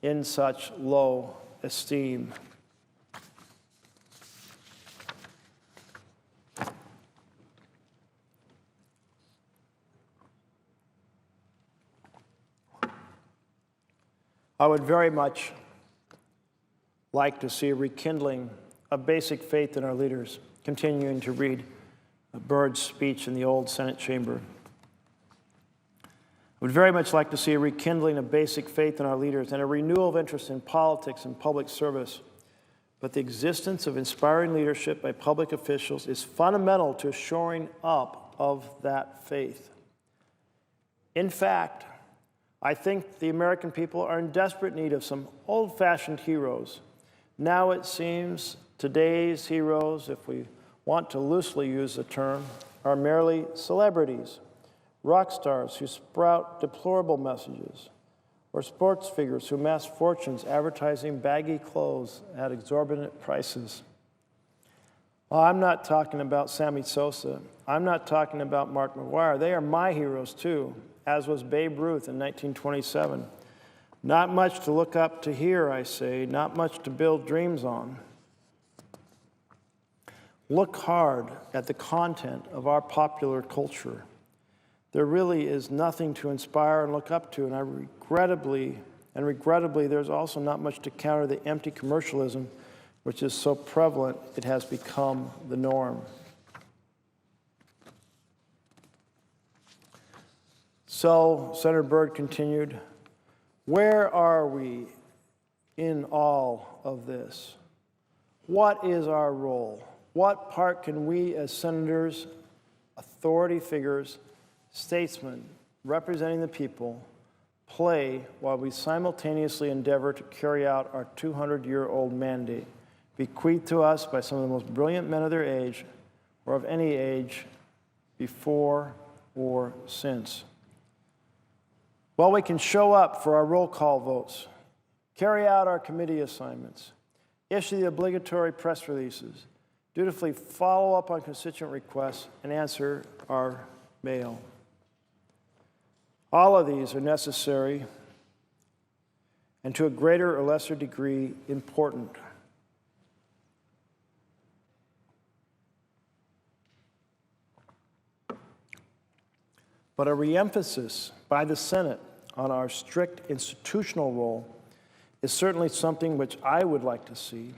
A: in such low esteem? I would very much like to see a rekindling of basic faith in our leaders, continuing to read Byrd's speech in the old Senate chamber. I would very much like to see a rekindling of basic faith in our leaders and a renewal of interest in politics and public service. But the existence of inspiring leadership by public officials is fundamental to shoring up of that faith. In fact, I think the American people are in desperate need of some old-fashioned heroes. Now it seems today's heroes, if we want to loosely use the term, are merely celebrities, rock stars who sprout deplorable messages, or sports figures who amass fortunes advertising baggy clothes at exorbitant prices. Well, I'm not talking about Sammy Sosa. I'm not talking about Mark McGwire. They are my heroes too, as was Babe Ruth in 1927. Not much to look up to here, I say, not much to build dreams on. Look hard at the content of our popular culture. There really is nothing to inspire and look up to, and regrettably, there's also not much to counter the empty commercialism which is so prevalent it has become the norm. So, Senator Byrd continued, where are we in all of this? What is our role? What part can we as senators, authority figures, statesmen representing the people play while we simultaneously endeavor to carry out our 200-year-old mandate, bequeathed to us by some of the most brilliant men of their age, or of any age, before or since? Well, we can show up for our roll call votes, carry out our committee assignments, issue the obligatory press releases, dutifully follow up on constituent requests, and answer our mail. All of these are necessary and to a greater or lesser degree important. But a reemphasis by the Senate on our strict institutional role is certainly something which I would like to see.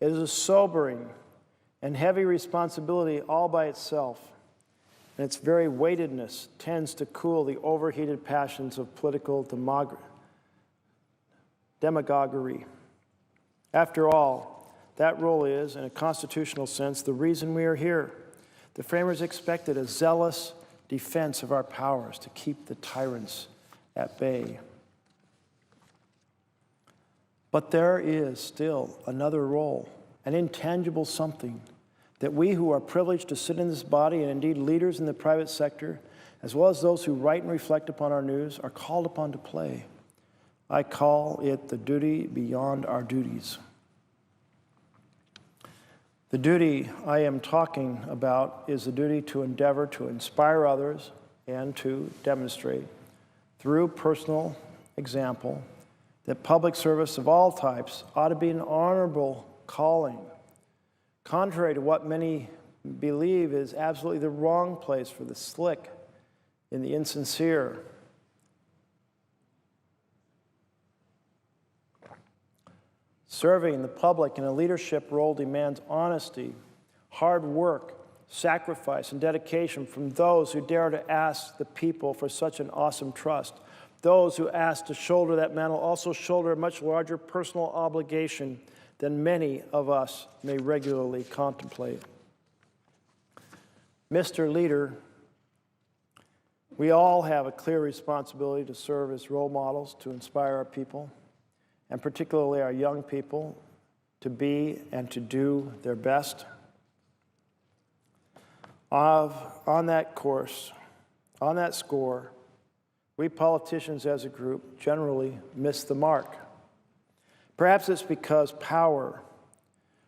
A: It is a sobering and heavy responsibility all by itself, and its very weightedness tends to cool the overheated passions of political demagoguery. After all, that role is, in a constitutional sense, the reason we are here. The framers expected a zealous defense of our powers to keep the tyrants at bay. But there is still another role, an intangible something, that we who are privileged to sit in this body, and indeed leaders in the private sector, as well as those who write and reflect upon our news, are called upon to play. I call it the duty beyond our duties. The duty I am talking about is the duty to endeavor to inspire others and to demonstrate, through personal example, that public service of all types ought to be an honorable calling, contrary to what many believe is absolutely the wrong place for the slick and the insincere. Serving the public in a leadership role demands honesty, hard work, sacrifice, and dedication from those who dare to ask the people for such an awesome trust. Those who ask to shoulder that mantle also shoulder a much larger personal obligation than many of us may regularly contemplate. Mr. Leader, we all have a clear responsibility to serve as role models, to inspire our people, and particularly our young people, to be and to do their best. On that course, On that score, we politicians as a group generally miss the mark. Perhaps it's because power,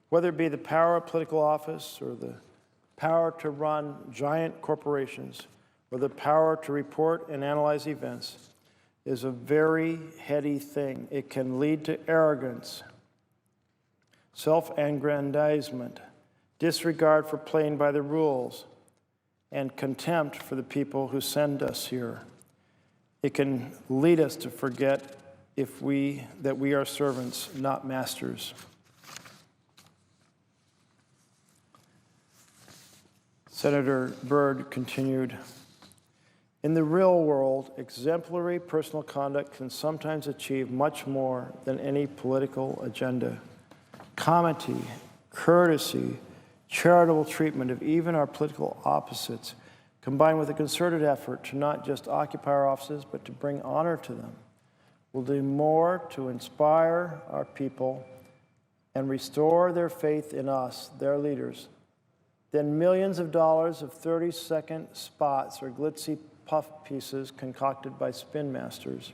A: whether it be the power of political office or the power to run giant corporations or the power to report and analyze events, is a very heady thing. It can lead to arrogance, self-aggrandizement, disregard for playing by the rules, and contempt for the people who send us here. It can lead us to forget that we are servants, not masters. Senator Byrd continued, in the real world, exemplary personal conduct can sometimes achieve much more than any political agenda. Comity, courtesy, charitable treatment of even our political opposites, combined with a concerted effort to not just occupy our offices, but to bring honor to them, will do more to inspire our people and restore their faith in us, their leaders, than millions of dollars of 30-second spots or glitzy puff pieces concocted by spin masters.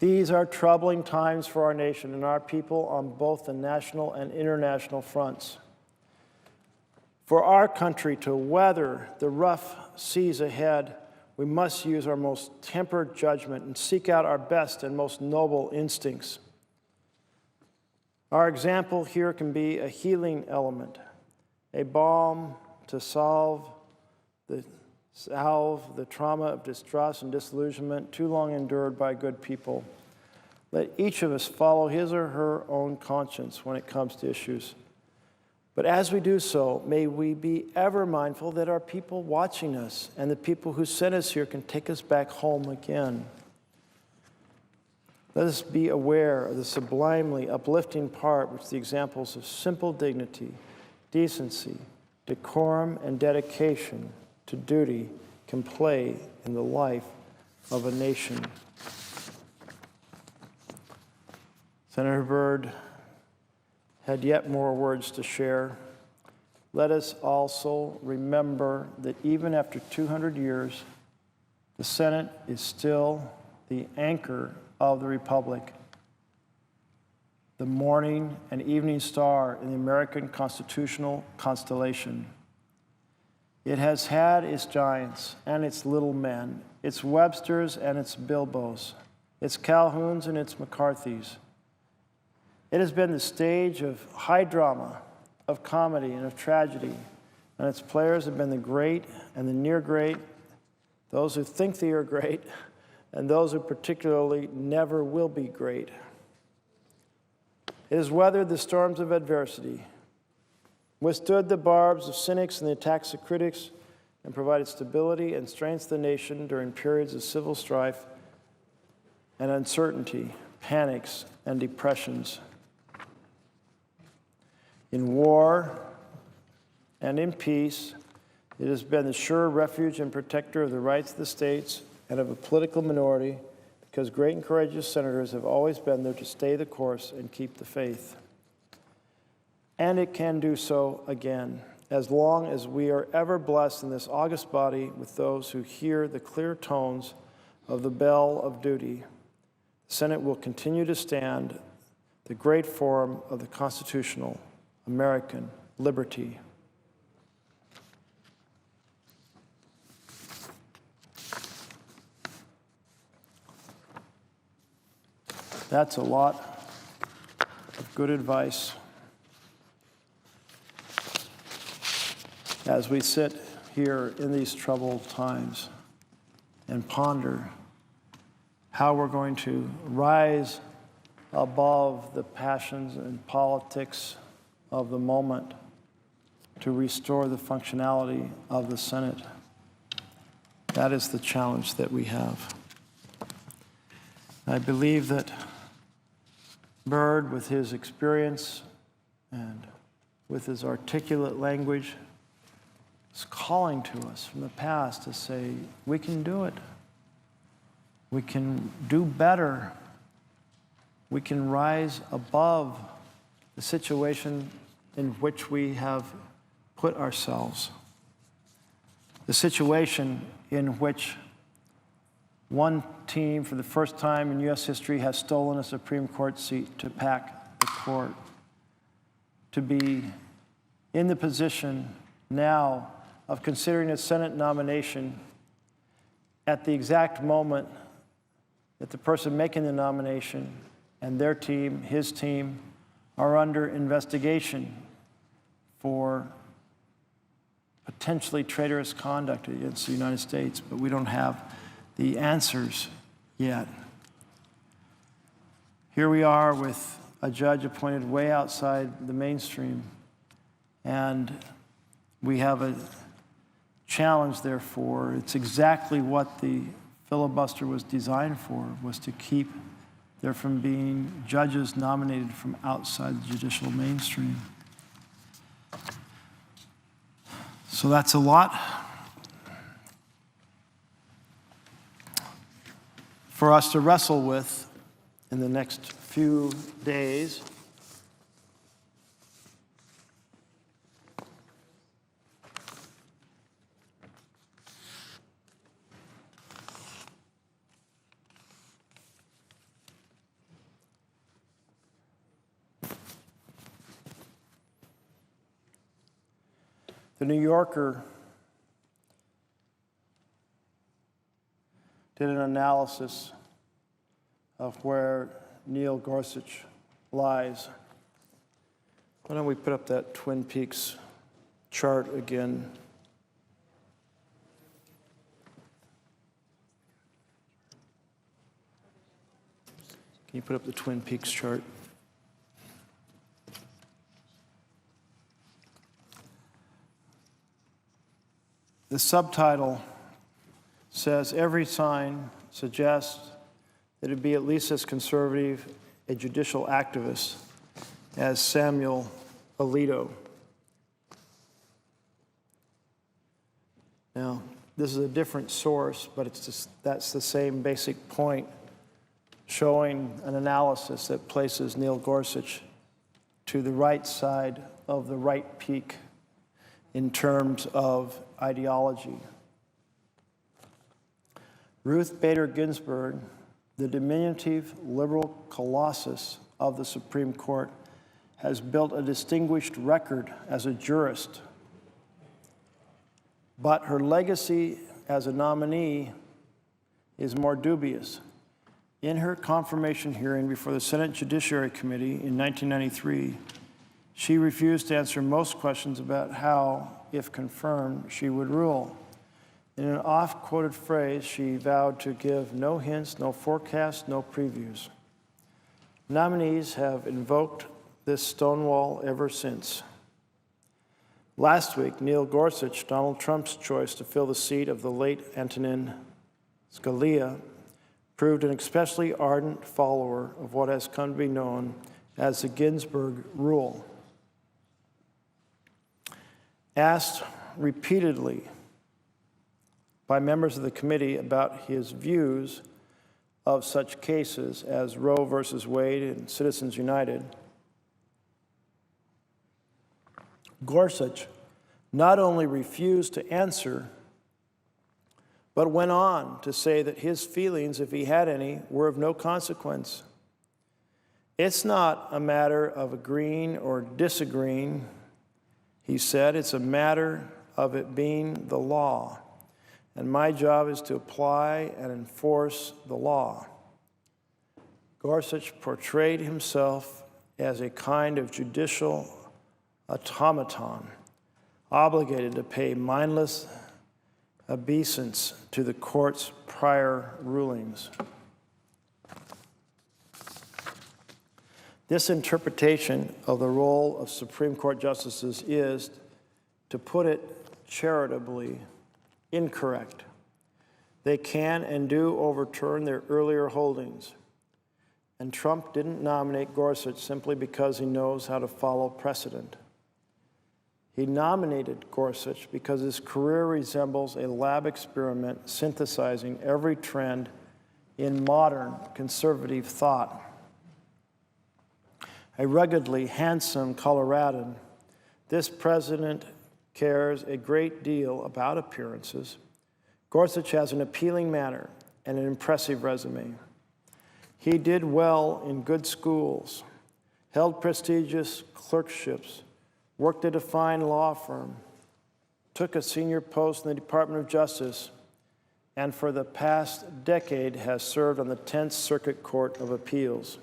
A: These are troubling times for our nation and our people on both the national and international fronts. For our country to weather the rough seas ahead, we must use our most tempered judgment and seek out our best and most noble instincts. Our example here can be a healing element, a balm to salve the trauma of distrust and disillusionment too long endured by good people. Let each of us follow his or her own conscience when it comes to issues. But as we do so, may we be ever mindful that our people watching us and the people who sent us here can take us back home again. Let us be aware of the sublimely uplifting part which the examples of simple dignity, decency, decorum, and dedication to duty can play in the life of a nation. Senator Byrd had yet more words to share. Let us also remember that even after 200 years, the Senate is still the anchor of the Republic, the morning and evening star in the American constitutional constellation. It has had its giants and its little men, its Websters and its Bilbos, its Calhouns and its McCarthys. It has been the stage of high drama, of comedy, and of tragedy, and its players have been the great and the near great, those who think they are great, and those who particularly never will be great. It has weathered the storms of adversity, withstood the barbs of cynics and the attacks of critics, and provided stability and strength to the nation during periods of civil strife and uncertainty, panics, and depressions. In war and in peace, it has been the sure refuge and protector of the rights of the states and of a political minority, because great and courageous senators have always been there to stay the course and keep the faith. And it can do so again, as long as we are ever blessed in this august body with those who hear the clear tones of the bell of duty. The Senate will continue to stand the great forum of the constitutional American liberty. That's a lot of good advice as we sit here in these troubled times and ponder how we're going to rise above the passions and politics of the moment to restore the functionality of the Senate. That is the challenge that we have. I believe that Byrd, with his experience and with his articulate language, is calling to us from the past to say, we can do it. We can do better. We can rise above the situation in which we have put ourselves. the situation in which one team, for the first time in U.S. history, has stolen a Supreme Court seat to pack the court, to be in the position now of considering a Senate nomination at the exact moment that the person making the nomination and their team, his team, are under investigation for potentially traitorous conduct against the United States, but we don't have the answers yet. Here we are with a judge appointed way outside the mainstream, and we have a challenge, therefore. It's exactly what the filibuster was designed for, was to keep there from being judges nominated from outside the judicial mainstream. So that's a lot for us to wrestle with in the next few days. The New Yorker did an analysis of where Neil Gorsuch lies. Why don't we put up that Twin Peaks chart again? Can you put up the Twin Peaks chart? The subtitle says, "Every sign suggests that it'd be at least as conservative a judicial activist as Samuel Alito." Now, this is a different source, but that's the same basic point, showing an analysis that places Neil Gorsuch to the right side of the right peak in terms of ideology. Ruth Bader Ginsburg, the diminutive liberal colossus of the Supreme Court, has built a distinguished record as a jurist. But her legacy as a nominee is more dubious. In her confirmation hearing before the Senate Judiciary Committee in 1993, she refused to answer most questions about how, if confirmed, she would rule. In an oft-quoted phrase, she vowed to give no hints, no forecasts, no previews. Nominees have invoked this stonewall ever since. Last week, Neil Gorsuch, Donald Trump's choice to fill the seat of the late Antonin Scalia, proved an especially ardent follower of what has come to be known as the Ginsburg rule. Asked repeatedly by members of the committee about his views of such cases as Roe versus Wade and Citizens United, Gorsuch not only refused to answer, but went on to say that his feelings, if he had any, were of no consequence. "It's not a matter of agreeing or disagreeing," he said. "It's a matter of it being the law. And my job is to apply and enforce the law." Gorsuch portrayed himself as a kind of judicial automaton, obligated to pay mindless obeisance to the court's prior rulings. This interpretation of the role of Supreme Court justices is, to put it charitably, incorrect. They can and do overturn their earlier holdings. And Trump didn't nominate Gorsuch simply because he knows how to follow precedent. He nominated Gorsuch because his career resembles a lab experiment synthesizing every trend in modern conservative thought. A ruggedly handsome Coloradan, this president cares a great deal about appearances, Gorsuch has an appealing manner and an impressive resume. He did well in good schools, held prestigious clerkships, worked at a fine law firm, took a senior post in the Department of Justice, and for the past decade has served on the 10th Circuit Court of Appeals.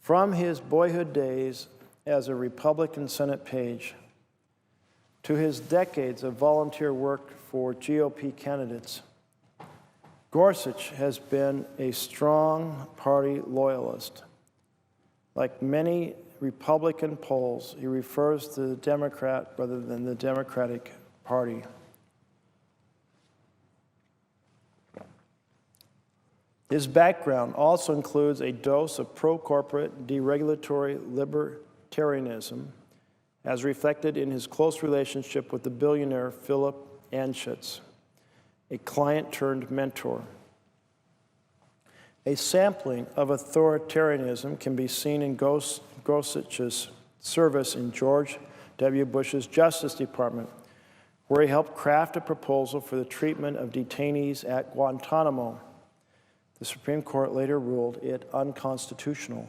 A: From his boyhood days as a Republican Senate page to his decades of volunteer work for GOP candidates, Gorsuch has been a strong party loyalist. Like many Republican polls, he refers to the Democrat rather than the Democratic Party. His background also includes a dose of pro-corporate, deregulatory libertarianism, as reflected in his close relationship with the billionaire Philip Anschutz, a client-turned-mentor. A sampling of authoritarianism can be seen in Gorsuch's service in George W. Bush's Justice Department, where he helped craft a proposal for the treatment of detainees at Guantanamo. The Supreme Court later ruled it unconstitutional.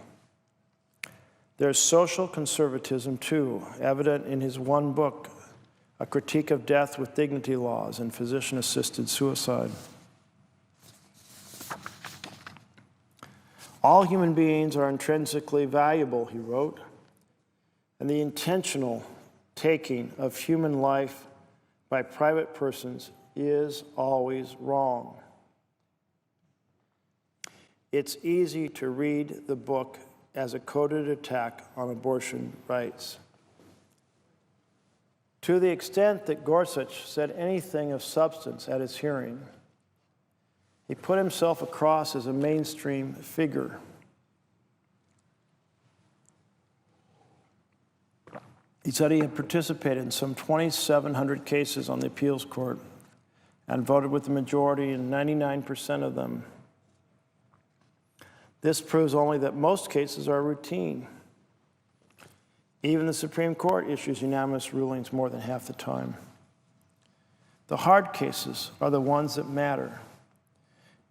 A: There's social conservatism, too, evident in his one book, A Critique of Death with Dignity Laws and Physician-Assisted Suicide. All human beings are intrinsically valuable, he wrote, and the intentional taking of human life by private persons is always wrong. It's easy to read the book as a coded attack on abortion rights. To the extent that Gorsuch said anything of substance at his hearing, he put himself across as a mainstream figure. He said he had participated in some 2,700 cases on the appeals court and voted with the majority in 99% of them. This proves only that most cases are routine. Even the Supreme Court issues unanimous rulings more than half the time. The hard cases are the ones that matter.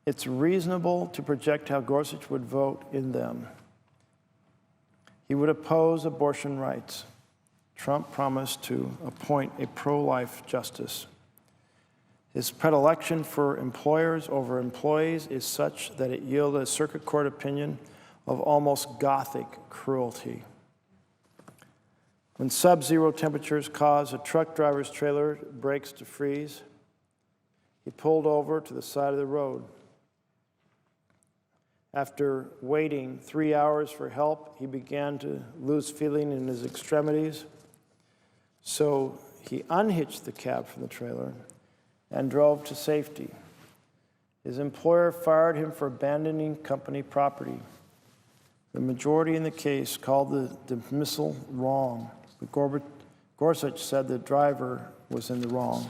A: It's reasonable to project how Gorsuch would vote in them. He would oppose abortion rights. Trump promised to appoint a pro-life justice. His predilection for employers over employees is such that it yielded a circuit court opinion of almost Gothic cruelty. When sub-zero temperatures cause a truck driver's trailer brakes to freeze, he pulled over to the side of the road. After waiting 3 hours for help, he began to lose feeling in his extremities. So he unhitched the cab from the trailer and drove to safety. His employer fired him for abandoning company property. The majority in the case called the dismissal wrong, but Gorsuch said the driver was in the wrong.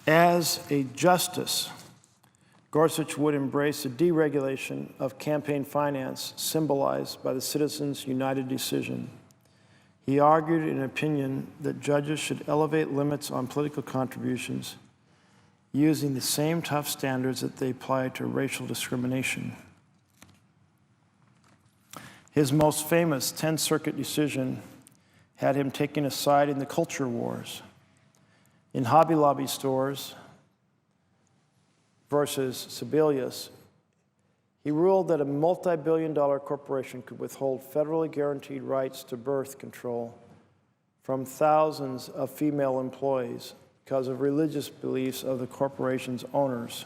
A: As a justice, Gorsuch would embrace the deregulation of campaign finance symbolized by the Citizens United decision. He argued in an opinion that judges should elevate limits on political contributions using the same tough standards that they apply to racial discrimination. His most famous 10th Circuit decision had him taking a side in the culture wars. In Hobby Lobby stores versus Sebelius, he ruled that a multi-billion-dollar corporation could withhold federally guaranteed rights to birth control from thousands of female employees because of religious beliefs of the corporation's owners.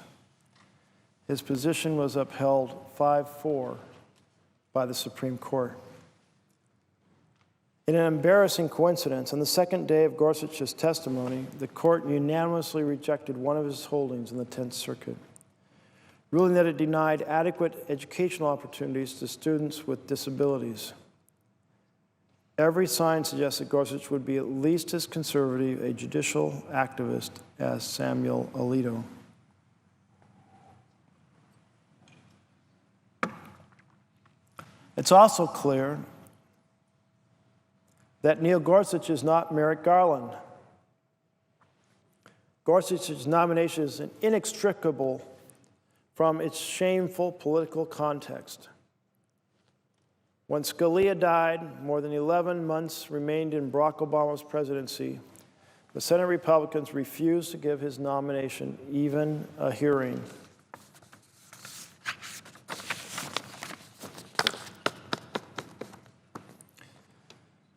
A: His position was upheld 5-4 by the Supreme Court. In an embarrassing coincidence, on the second day of Gorsuch's testimony, the court unanimously rejected one of his holdings in the 10th Circuit, ruling that it denied adequate educational opportunities to students with disabilities. Every sign suggests that Gorsuch would be at least as conservative a judicial activist as Samuel Alito. It's also clear that Neil Gorsuch is not Merrick Garland. Gorsuch's nomination is inextricable from its shameful political context. When Scalia died, more than 11 months remained in Barack Obama's presidency. The Senate Republicans refused to give his nomination even a hearing.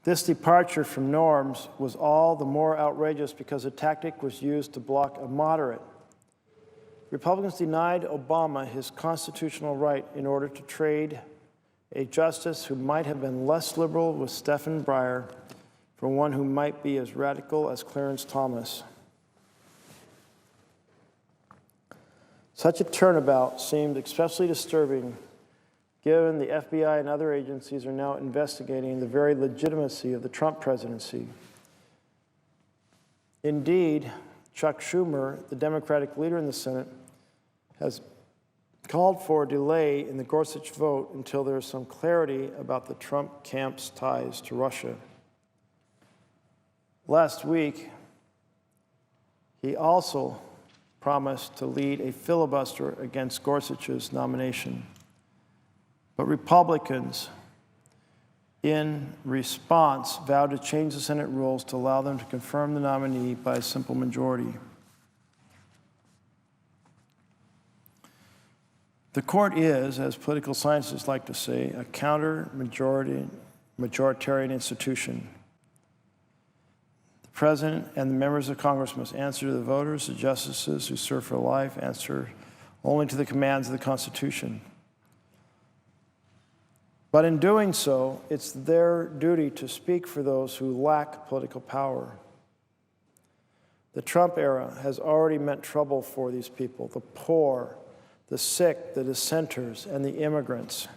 A: This departure from norms was all the more outrageous because a tactic was used to block a moderate. Republicans denied Obama his constitutional right in order to trade a justice who might have been less liberal with Stephen Breyer for one who might be as radical as Clarence Thomas. Such a turnabout seemed especially disturbing given the FBI and other agencies are now investigating the very legitimacy of the Trump presidency. Indeed, Chuck Schumer, the Democratic leader in the Senate, has called for a delay in the Gorsuch vote until there is some clarity about the Trump camp's ties to Russia. Last week, he also promised to lead a filibuster against Gorsuch's nomination. But Republicans, in response, vowed to change the Senate rules to allow them to confirm the nominee by a simple majority. The court is, as political scientists like to say, a counter-majoritarian institution. The President and the members of Congress must answer to the voters. The justices who serve for life answer only to the commands of the Constitution. But in doing so, it's their duty to speak for those who lack political power. The Trump era has already meant trouble for these people, the poor, the sick, the dissenters, and the immigrants.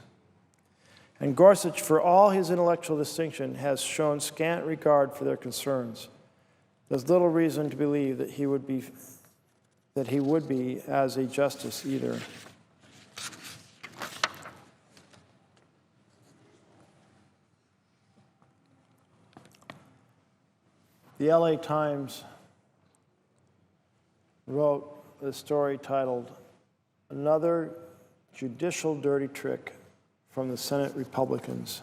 A: And Gorsuch, for all his intellectual distinction, has shown scant regard for their concerns. There's little reason to believe that he would be as a justice either. The LA Times wrote a story titled, "Another Judicial Dirty Trick from the Senate Republicans."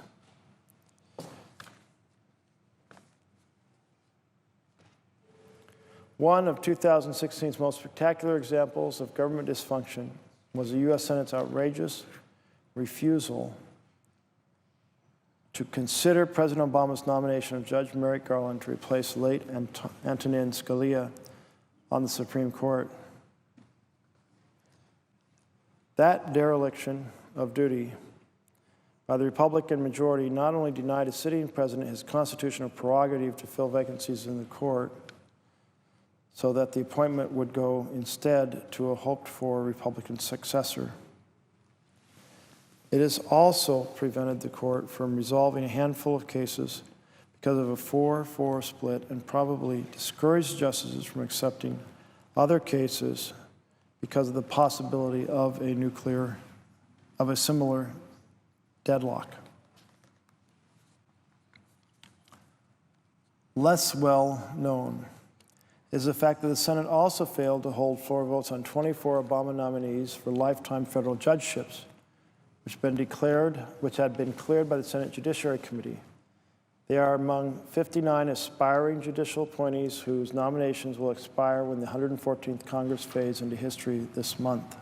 A: One of 2016's most spectacular examples of government dysfunction was the U.S. Senate's outrageous refusal to consider President Obama's nomination of Judge Merrick Garland to replace late Antonin Scalia on the Supreme Court. That dereliction of duty by the Republican majority not only denied a sitting president his constitutional prerogative to fill vacancies in the court, so that the appointment would go instead to a hoped-for Republican successor. It has also prevented the court from resolving a handful of cases because of a 4-4 split and probably discouraged justices from accepting other cases because of the possibility of a similar deadlock. Less well known is the fact that the Senate also failed to hold floor votes on 24 Obama nominees for lifetime federal judgeships, which had been cleared by the Senate Judiciary Committee. They are among 59 aspiring judicial appointees whose nominations will expire when the 114th Congress fades into history this month.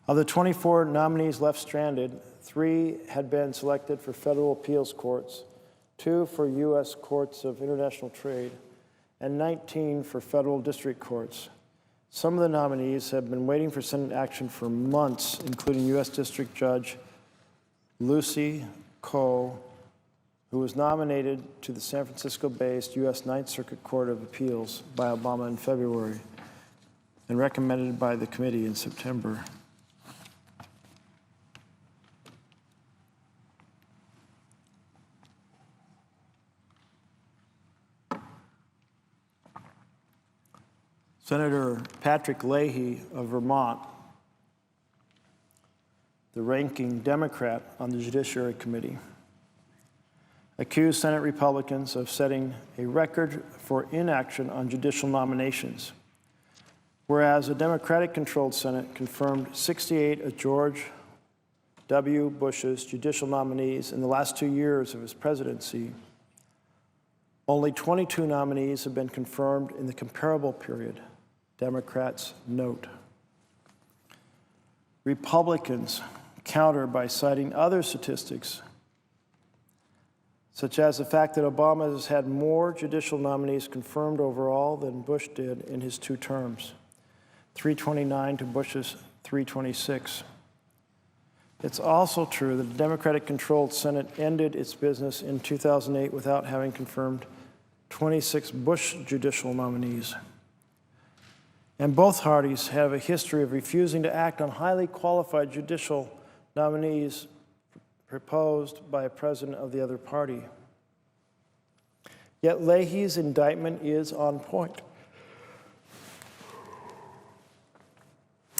A: Of the 24 nominees left stranded, 3 had been selected for federal appeals courts, 2 for U.S. courts of international trade, and 19 for federal district courts. Some of the nominees have been waiting for Senate action for months, including U.S. District Judge Lucy Koh, who was nominated to the San Francisco-based U.S. Ninth Circuit Court of Appeals by Obama in February and recommended by the committee in September. Senator Patrick Leahy of Vermont the ranking Democrat on the Judiciary Committee, accused Senate Republicans of setting a record for inaction on judicial nominations, whereas a Democratic-controlled Senate confirmed 68 of George W. Bush's judicial nominees in the last 2 years of his presidency. Only 22 nominees have been confirmed in the comparable period, Democrats note. Republicans counter by citing other statistics, such as the fact that Obama has had more judicial nominees confirmed overall than Bush did in his 2 terms, 329 to Bush's 326. It's also true that the Democratic-controlled Senate ended its business in 2008 without having confirmed 26 Bush judicial nominees. And both parties have a history of refusing to act on highly qualified judicial nominees proposed by a president of the other party. Yet Leahy's indictment is on point.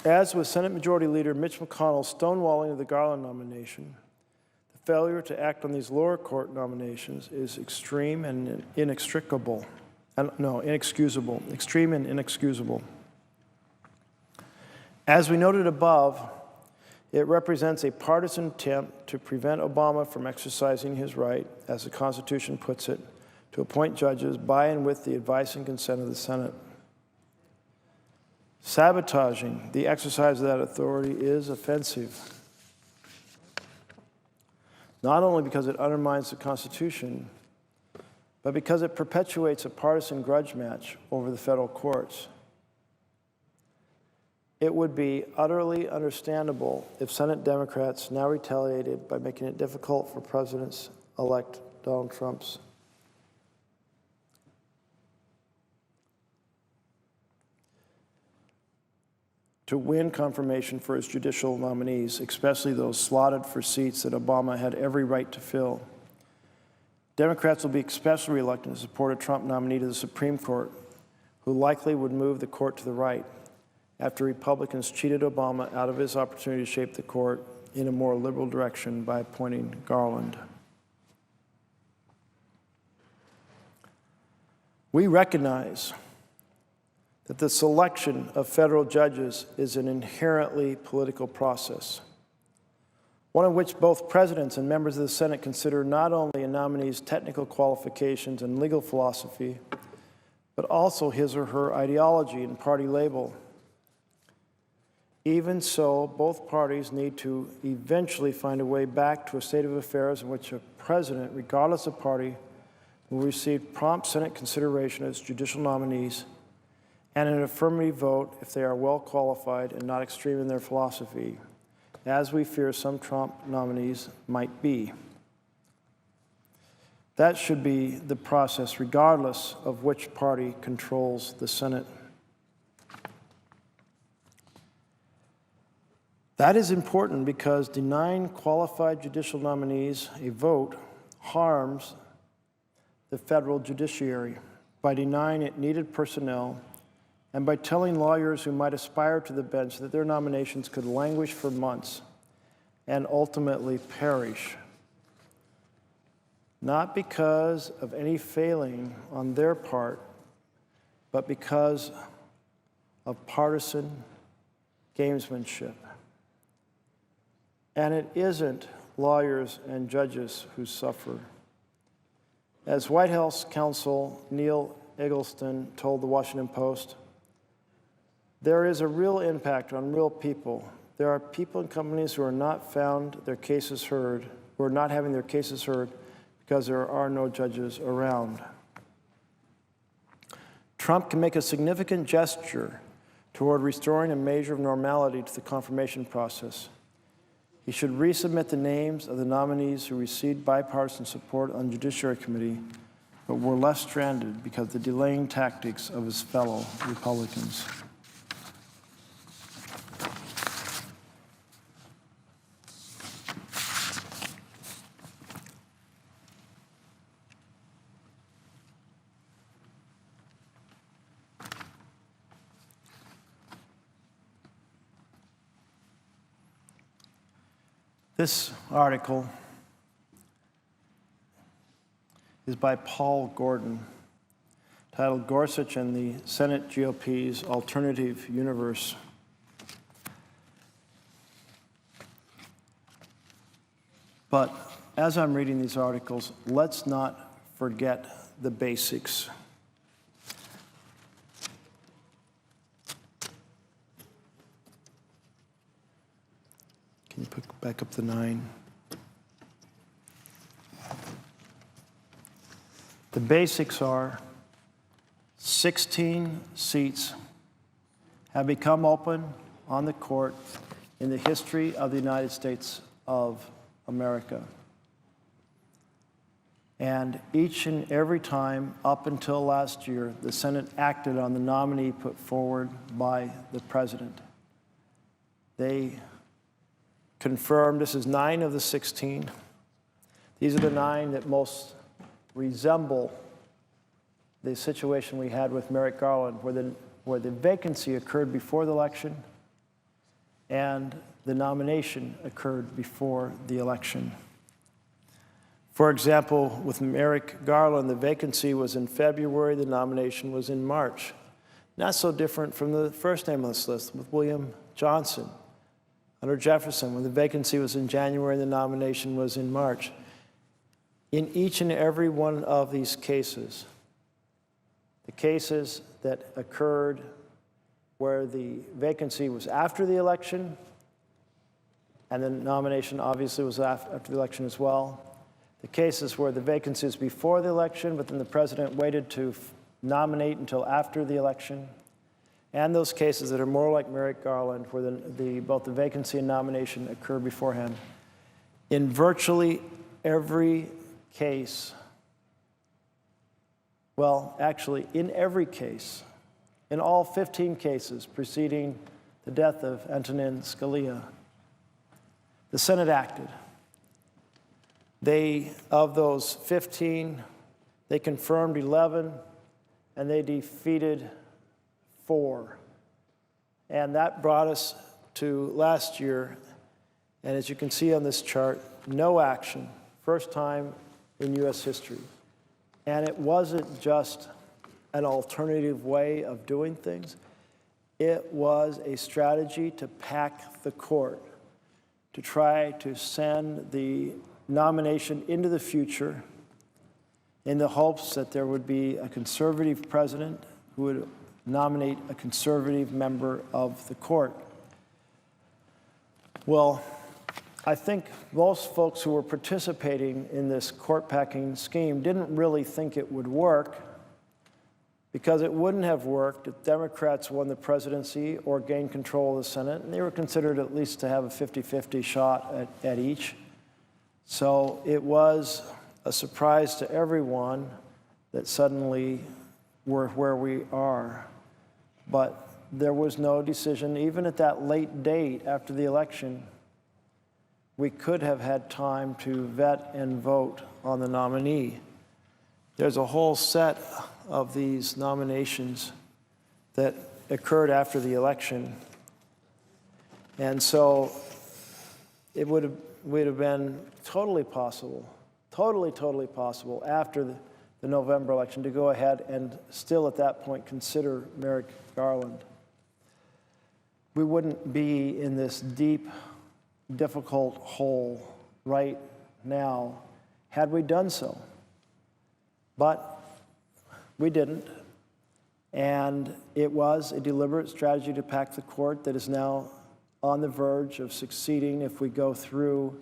A: As with Senate Majority Leader Mitch McConnell's stonewalling of the Garland nomination, the failure to act on these lower court nominations is extreme and inexcusable. Extreme and inexcusable. As we noted above, it represents a partisan attempt to prevent Obama from exercising his right, as the Constitution puts it, to appoint judges by and with the advice and consent of the Senate. Sabotaging the exercise of that authority is offensive, not only because it undermines the Constitution, but because it perpetuates a partisan grudge match over the federal courts. It would be utterly understandable if Senate Democrats now retaliated by making it difficult for President-elect Donald Trump's to win confirmation for his judicial nominees, especially those slotted for seats that Obama had every right to fill. Democrats will be especially reluctant to support a Trump nominee to the Supreme Court, who likely would move the court to the right, after Republicans cheated Obama out of his opportunity to shape the court in a more liberal direction by appointing Garland. We recognize that the selection of federal judges is an inherently political process, one in which both presidents and members of the Senate consider not only a nominee's technical qualifications and legal philosophy, but also his or her ideology and party label. Even so, both parties need to eventually find a way back to a state of affairs in which a president, regardless of party, will receive prompt Senate consideration as judicial nominees and an affirmative vote if they are well qualified and not extreme in their philosophy, as we fear some Trump nominees might be. That should be the process regardless of which party controls the Senate. That is important because denying qualified judicial nominees a vote harms the federal judiciary by denying it needed personnel and by telling lawyers who might aspire to the bench that their nominations could languish for months and ultimately perish, not because of any failing on their part, but because of partisan gamesmanship. And it isn't lawyers and judges who suffer. As White House counsel Neil Eggleston told the Washington Post, there is a real impact on real people. There are people and companies who are not having their cases heard because there are no judges around. Trump can make a significant gesture toward restoring a measure of normality to the confirmation process. He should resubmit the names of the nominees who received bipartisan support on the Judiciary Committee, but were left stranded because of the delaying tactics of his fellow Republicans. This article is by Paul Gordon, titled Gorsuch and the Senate GOP's Alternative Universe. But as I'm reading these articles, let's not forget the basics. Can you put back up the 9? The basics are 16 seats have become open on the court in the history of the United States of America. And each and every time up until last year, the Senate acted on the nominee put forward by the president. They confirmed, this is 9 of the 16. These are the 9 that most resemble the situation we had with Merrick Garland, where the vacancy occurred before the election and the nomination occurred before the election. For example, with Merrick Garland, the vacancy was in February, the nomination was in March. Not so different from the first name on this list with William Johnson. Under Jefferson, when the vacancy was in January, the nomination was in March. In each and every one of these cases, the cases that occurred where the vacancy was after the election, and the nomination obviously was after the election as well, the cases where the vacancy was before the election, but then the president waited to nominate until after the election, and those cases that are more like Merrick Garland, where both the vacancy and nomination occur beforehand. In virtually every case, well, actually, in every case, in all 15 cases preceding the death of Antonin Scalia, the Senate acted. Of those 15, they confirmed 11, and they defeated 4. And that brought us to last year, and as you can see on this chart, no action, first time in U.S. history. And it wasn't just an alternative way of doing things. It was a strategy to pack the court, to try to send the nomination into the future in the hopes that there would be a conservative president who would nominate a conservative member of the court. Well, I think most folks who were participating in this court-packing scheme didn't really think it would work, because it wouldn't have worked if Democrats won the presidency or gained control of the Senate, and they were considered at least to have a 50-50 shot at each. So it was a surprise to everyone that suddenly we're where we are. But there was no decision, even at that late date after the election. We could have had time to vet and vote on the nominee. There's a whole set of these nominations that occurred after the election. And so it would have been totally possible after the November election to go ahead and still at that point consider Merrick Garland. We wouldn't be in this deep, difficult hole right now had we done so. But we didn't, and it was a deliberate strategy to pack the court that is now on the verge of succeeding if we go through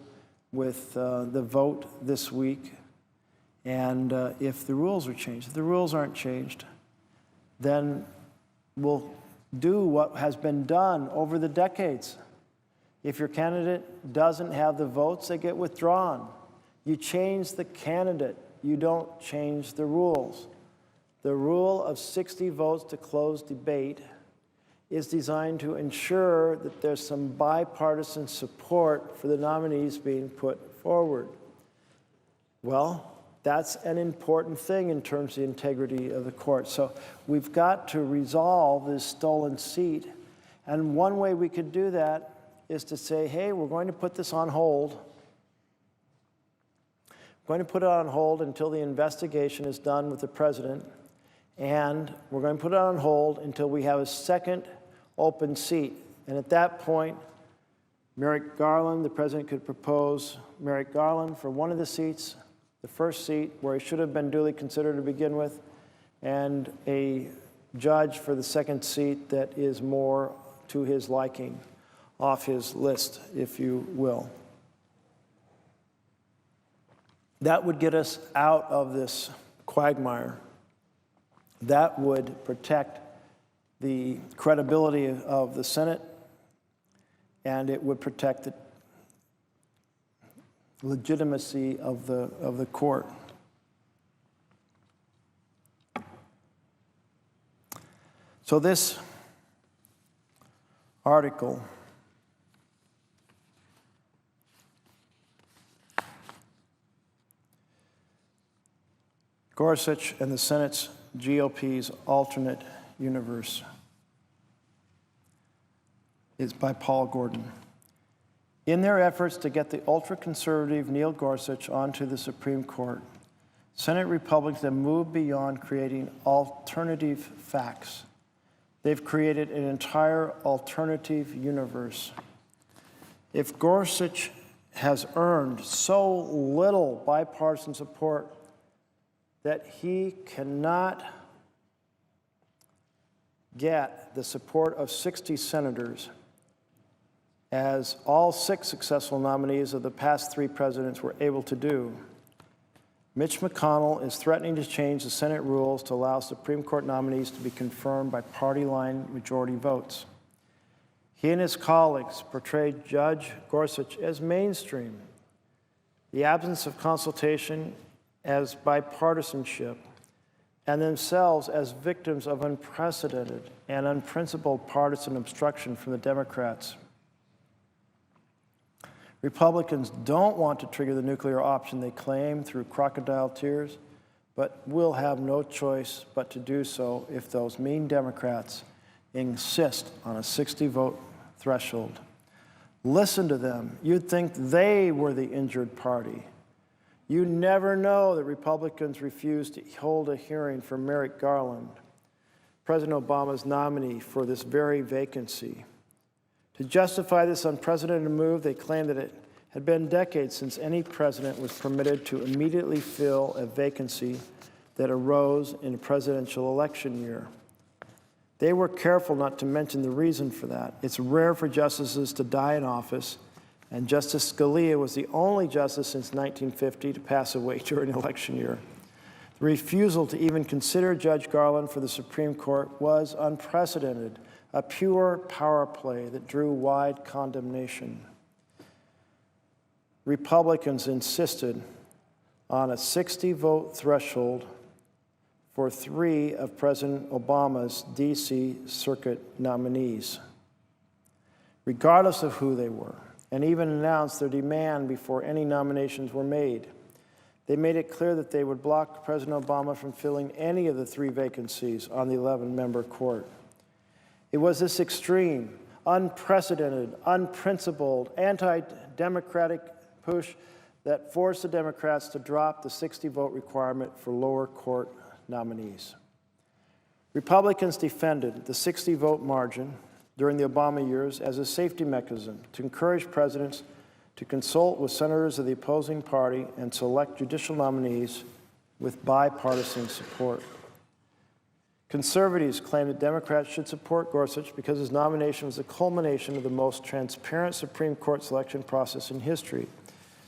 A: with the vote this week, and if the rules are changed. If the rules aren't changed, then we'll do what has been done over the decades. If your candidate doesn't have the votes, they get withdrawn. You change the candidate. You don't change the rules. The rule of 60 votes to close debate is designed to ensure that there's some bipartisan support for the nominees being put forward. Well, that's an important thing in terms of the integrity of the court. So we've got to resolve this stolen seat. And one way we could do that is to say, hey, we're going to put this on hold. We're going to put it on hold until the investigation is done with the president, and we're going to put it on hold until we have a second open seat. And at that point, Merrick Garland, the president could propose Merrick Garland for one of the seats, the first seat where he should have been duly considered to begin with, and a judge for the second seat that is more to his liking, off his list, if you will. That would get us out of this quagmire. That would protect the credibility of the Senate, and it would protect the legitimacy of the court. So this article Gorsuch and the Senate's GOP's alternate universe is by Paul Gordon. In their efforts to get the ultra-conservative Neil Gorsuch onto the Supreme Court, Senate Republicans have moved beyond creating alternative facts. They've created an entire alternative universe. If Gorsuch has earned so little bipartisan support that he cannot get the support of 60 senators, as all 6 successful nominees of the past 3 presidents were able to do, Mitch McConnell is threatening to change the Senate rules to allow Supreme Court nominees to be confirmed by party-line majority votes. He and his colleagues portrayed Judge Gorsuch as mainstream, the absence of consultation as bipartisanship, and themselves as victims of unprecedented and unprincipled partisan obstruction from the Democrats. Republicans don't want to trigger the nuclear option they claim through crocodile tears, but will have no choice but to do so if those mean Democrats insist on a 60-vote threshold. Listen to them. You'd think they were the injured party. You never know that Republicans refused to hold a hearing for Merrick Garland, President Obama's nominee for this very vacancy. To justify this unprecedented move, they claimed that it had been decades since any president was permitted to immediately fill a vacancy that arose in a presidential election year. They were careful not to mention the reason for that. It's rare for justices to die in office, and Justice Scalia was the only justice since 1950 to pass away during an election year. The refusal to even consider Judge Garland for the Supreme Court was unprecedented, a pure power play that drew wide condemnation. Republicans insisted on a 60-vote threshold for 3 of President Obama's D.C. Circuit nominees, regardless of who they were, and even announced their demand before any nominations were made. They made it clear that they would block President Obama from filling any of the 3 vacancies on the 11-member court. It was this extreme, unprecedented, unprincipled, anti-democratic push that forced the Democrats to drop the 60-vote requirement for lower court nominees. Republicans defended the 60-vote margin during the Obama years as a safety mechanism to encourage presidents to consult with senators of the opposing party and select judicial nominees with bipartisan support. Conservatives claim that Democrats should support Gorsuch because his nomination was the culmination of the most transparent Supreme Court selection process in history,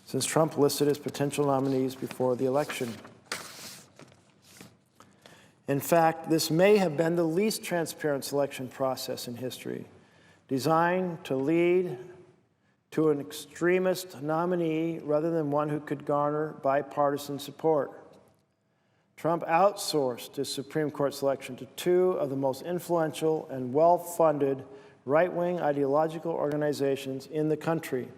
A: since Trump listed his potential nominees before the election. In fact, this may have been the least transparent selection process in history, designed to lead to an extremist nominee rather than one who could garner bipartisan support. Trump outsourced his Supreme Court selection to 2 of the most influential and well-funded right-wing ideological organizations in the country,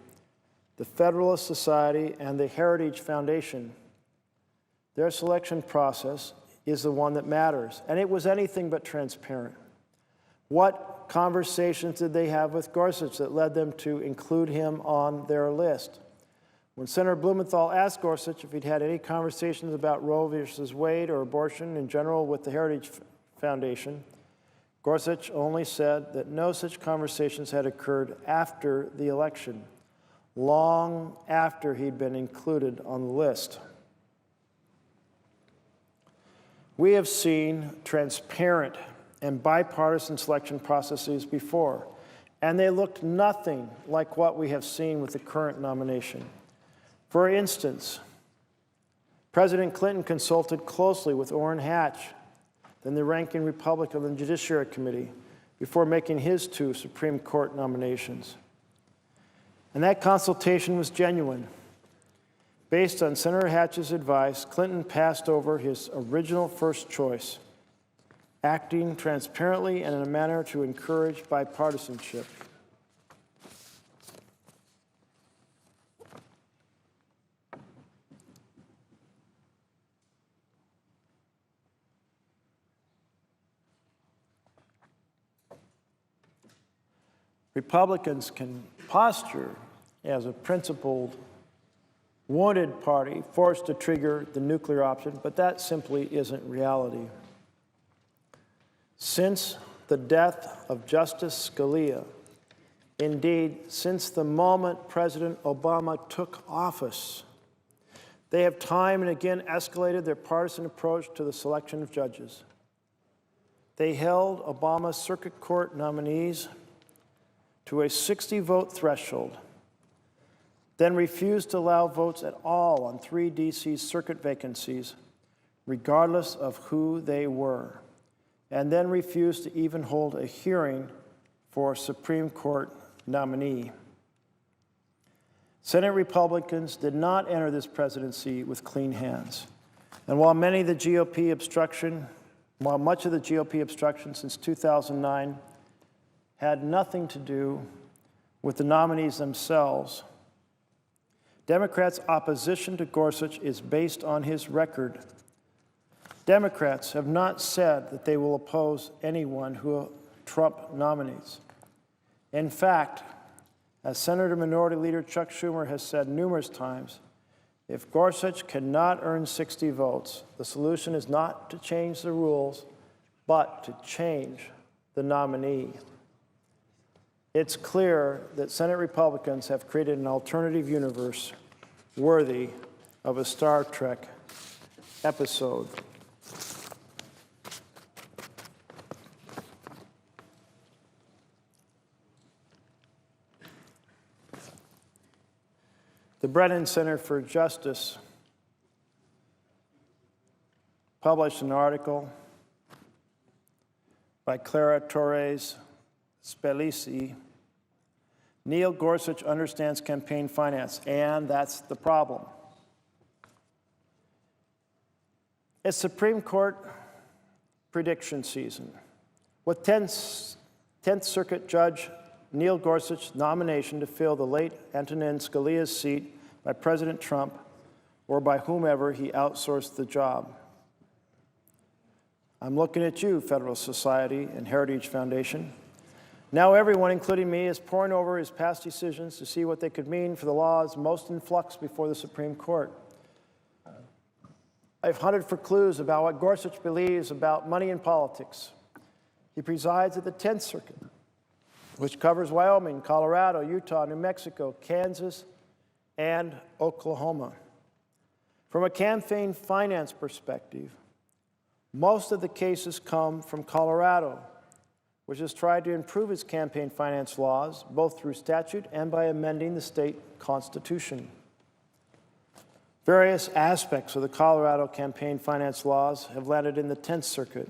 A: the Federalist Society and the Heritage Foundation. Their selection process is the one that matters, and it was anything but transparent. What conversations did they have with Gorsuch that led them to include him on their list? When Senator Blumenthal asked Gorsuch if he'd had any conversations about Roe versus Wade or abortion in general with the Heritage Foundation, Gorsuch only said that no such conversations had occurred after the election, long after he'd been included on the list. We have seen transparent and bipartisan selection processes before, and they looked nothing like what we have seen with the current nomination. For instance, President Clinton consulted closely with Orrin Hatch, then the ranking Republican on the Judiciary Committee, before making his 2 Supreme Court nominations. And that consultation was genuine. Based on Senator Hatch's advice, Clinton passed over his original first choice, acting transparently and in a manner to encourage bipartisanship. Republicans can posture as a principled, wanted party forced to trigger the nuclear option, but that simply isn't reality. Since the death of Justice Scalia, indeed, since the moment President Obama took office, they have time and again escalated their partisan approach to the selection of judges. They held Obama's circuit court nominees to a 60-vote threshold, then refused to allow votes at all on 3 D.C. circuit vacancies, regardless of who they were, and then refused to even hold a hearing for a Supreme Court nominee. Senate Republicans did not enter this presidency with clean hands. And while much of the GOP obstruction since 2009 had nothing to do with the nominees themselves, Democrats' opposition to Gorsuch is based on his record. Democrats have not said that they will oppose anyone who Trump nominates. In fact, as Senator Minority Leader Chuck Schumer has said numerous times, if Gorsuch cannot earn 60 votes, the solution is not to change the rules, but to change the nominee. It's clear that Senate Republicans have created an alternative universe worthy of a Star Trek episode. The Brennan Center for Justice published an article by Clara Torres Spelisi, Neil Gorsuch understands campaign finance, and that's the problem. It's Supreme Court prediction season. With 10th Circuit Judge Neil Gorsuch's nomination to fill the late Antonin Scalia's seat by President Trump or by whomever he outsourced the job. I'm looking at you, Federalist Society and Heritage Foundation. Now everyone, including me, is poring over his past decisions to see what they could mean for the laws most in flux before the Supreme Court. I've hunted for clues about what Gorsuch believes about money in politics. He presides at the 10th Circuit, which covers Wyoming, Colorado, Utah, New Mexico, Kansas, and Oklahoma. From a campaign finance perspective, most of the cases come from Colorado, which has tried to improve its campaign finance laws, both through statute and by amending the state constitution. Various aspects of the Colorado campaign finance laws have landed in the 10th Circuit,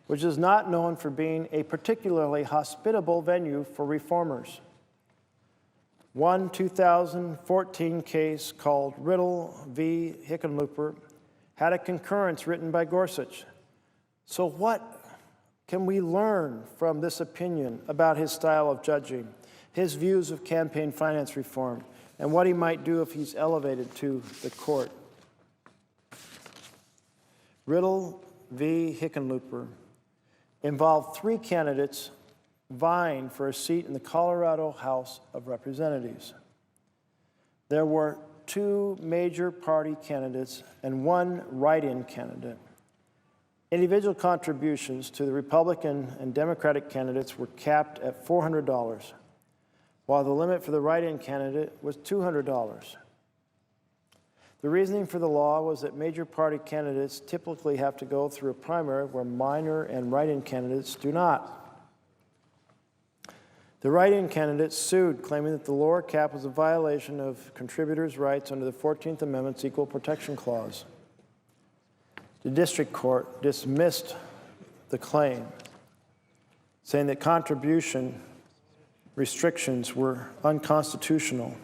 A: which is not known for being a particularly hospitable venue for reformers. One 2014 case called Riddle v. Hickenlooper had a concurrence written by Gorsuch. So what can we learn from this opinion about his style of judging, his views of campaign finance reform, and what he might do if he's elevated to the court? Riddle v. Hickenlooper involved 3 candidates vying for a seat in the Colorado House of Representatives. There were 2 major party candidates and 1 write-in candidate. Individual contributions to the Republican and Democratic candidates were capped at $400, while the limit for the write-in candidate was $200. The reasoning for the law was that major party candidates typically have to go through a primary where minor and write-in candidates do not. The write-in candidates sued, claiming that the lower cap was a violation of contributors' rights under the 14th Amendment's Equal Protection Clause. The district court dismissed the claim, saying that contribution restrictions were constitutional.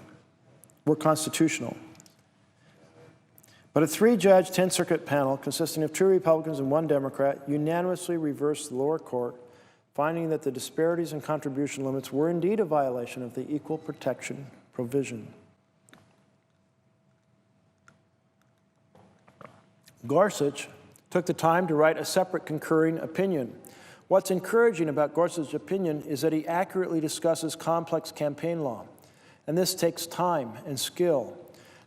A: But a 3-judge 10th Circuit panel consisting of 2 Republicans and 1 Democrat unanimously reversed the lower court, finding that the disparities in contribution limits were indeed a violation of the equal protection provision. Gorsuch took the time to write a separate concurring opinion. What's encouraging about Gorsuch's opinion is that he accurately discusses complex campaign law, and this takes time and skill.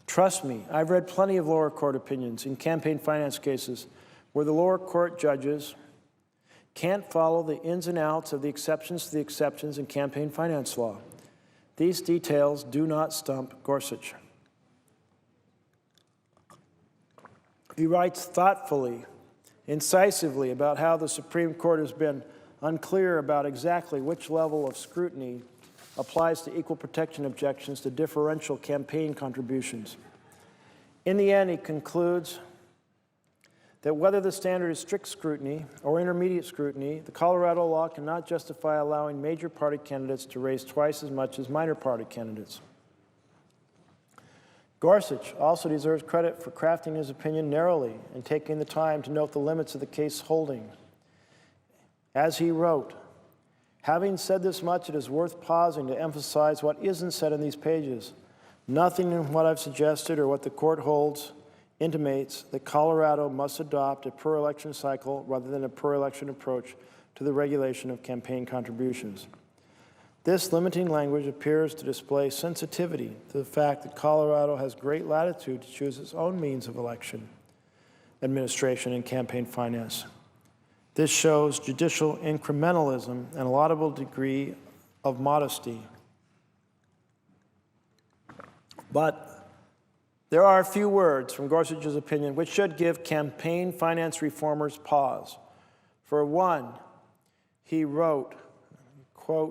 A: Trust me, I've read plenty of lower court opinions in campaign finance cases where the lower court judges can't follow the ins and outs of the exceptions to the exceptions in campaign finance law. These details do not stump Gorsuch. He writes thoughtfully, incisively about how the Supreme Court has been unclear about exactly which level of scrutiny applies to equal protection objections to differential campaign contributions. In the end, he concludes that whether the standard is strict scrutiny or intermediate scrutiny, the Colorado law cannot justify allowing major party candidates to raise twice as much as minor party candidates. Gorsuch also deserves credit for crafting his opinion narrowly and taking the time to note the limits of the case holding. As he wrote, "Having said this much, it is worth pausing to emphasize what isn't said in these pages. Nothing in what I've suggested or what the court holds intimates that Colorado must adopt a per-election cycle rather than a per-election approach to the regulation of campaign contributions. This limiting language appears to display sensitivity to the fact that Colorado has great latitude to choose its own means of election administration and campaign finance. This shows judicial incrementalism and a laudable degree of modesty. But there are a few words from Gorsuch's opinion which should give campaign finance reformers pause. For one, he wrote, quote,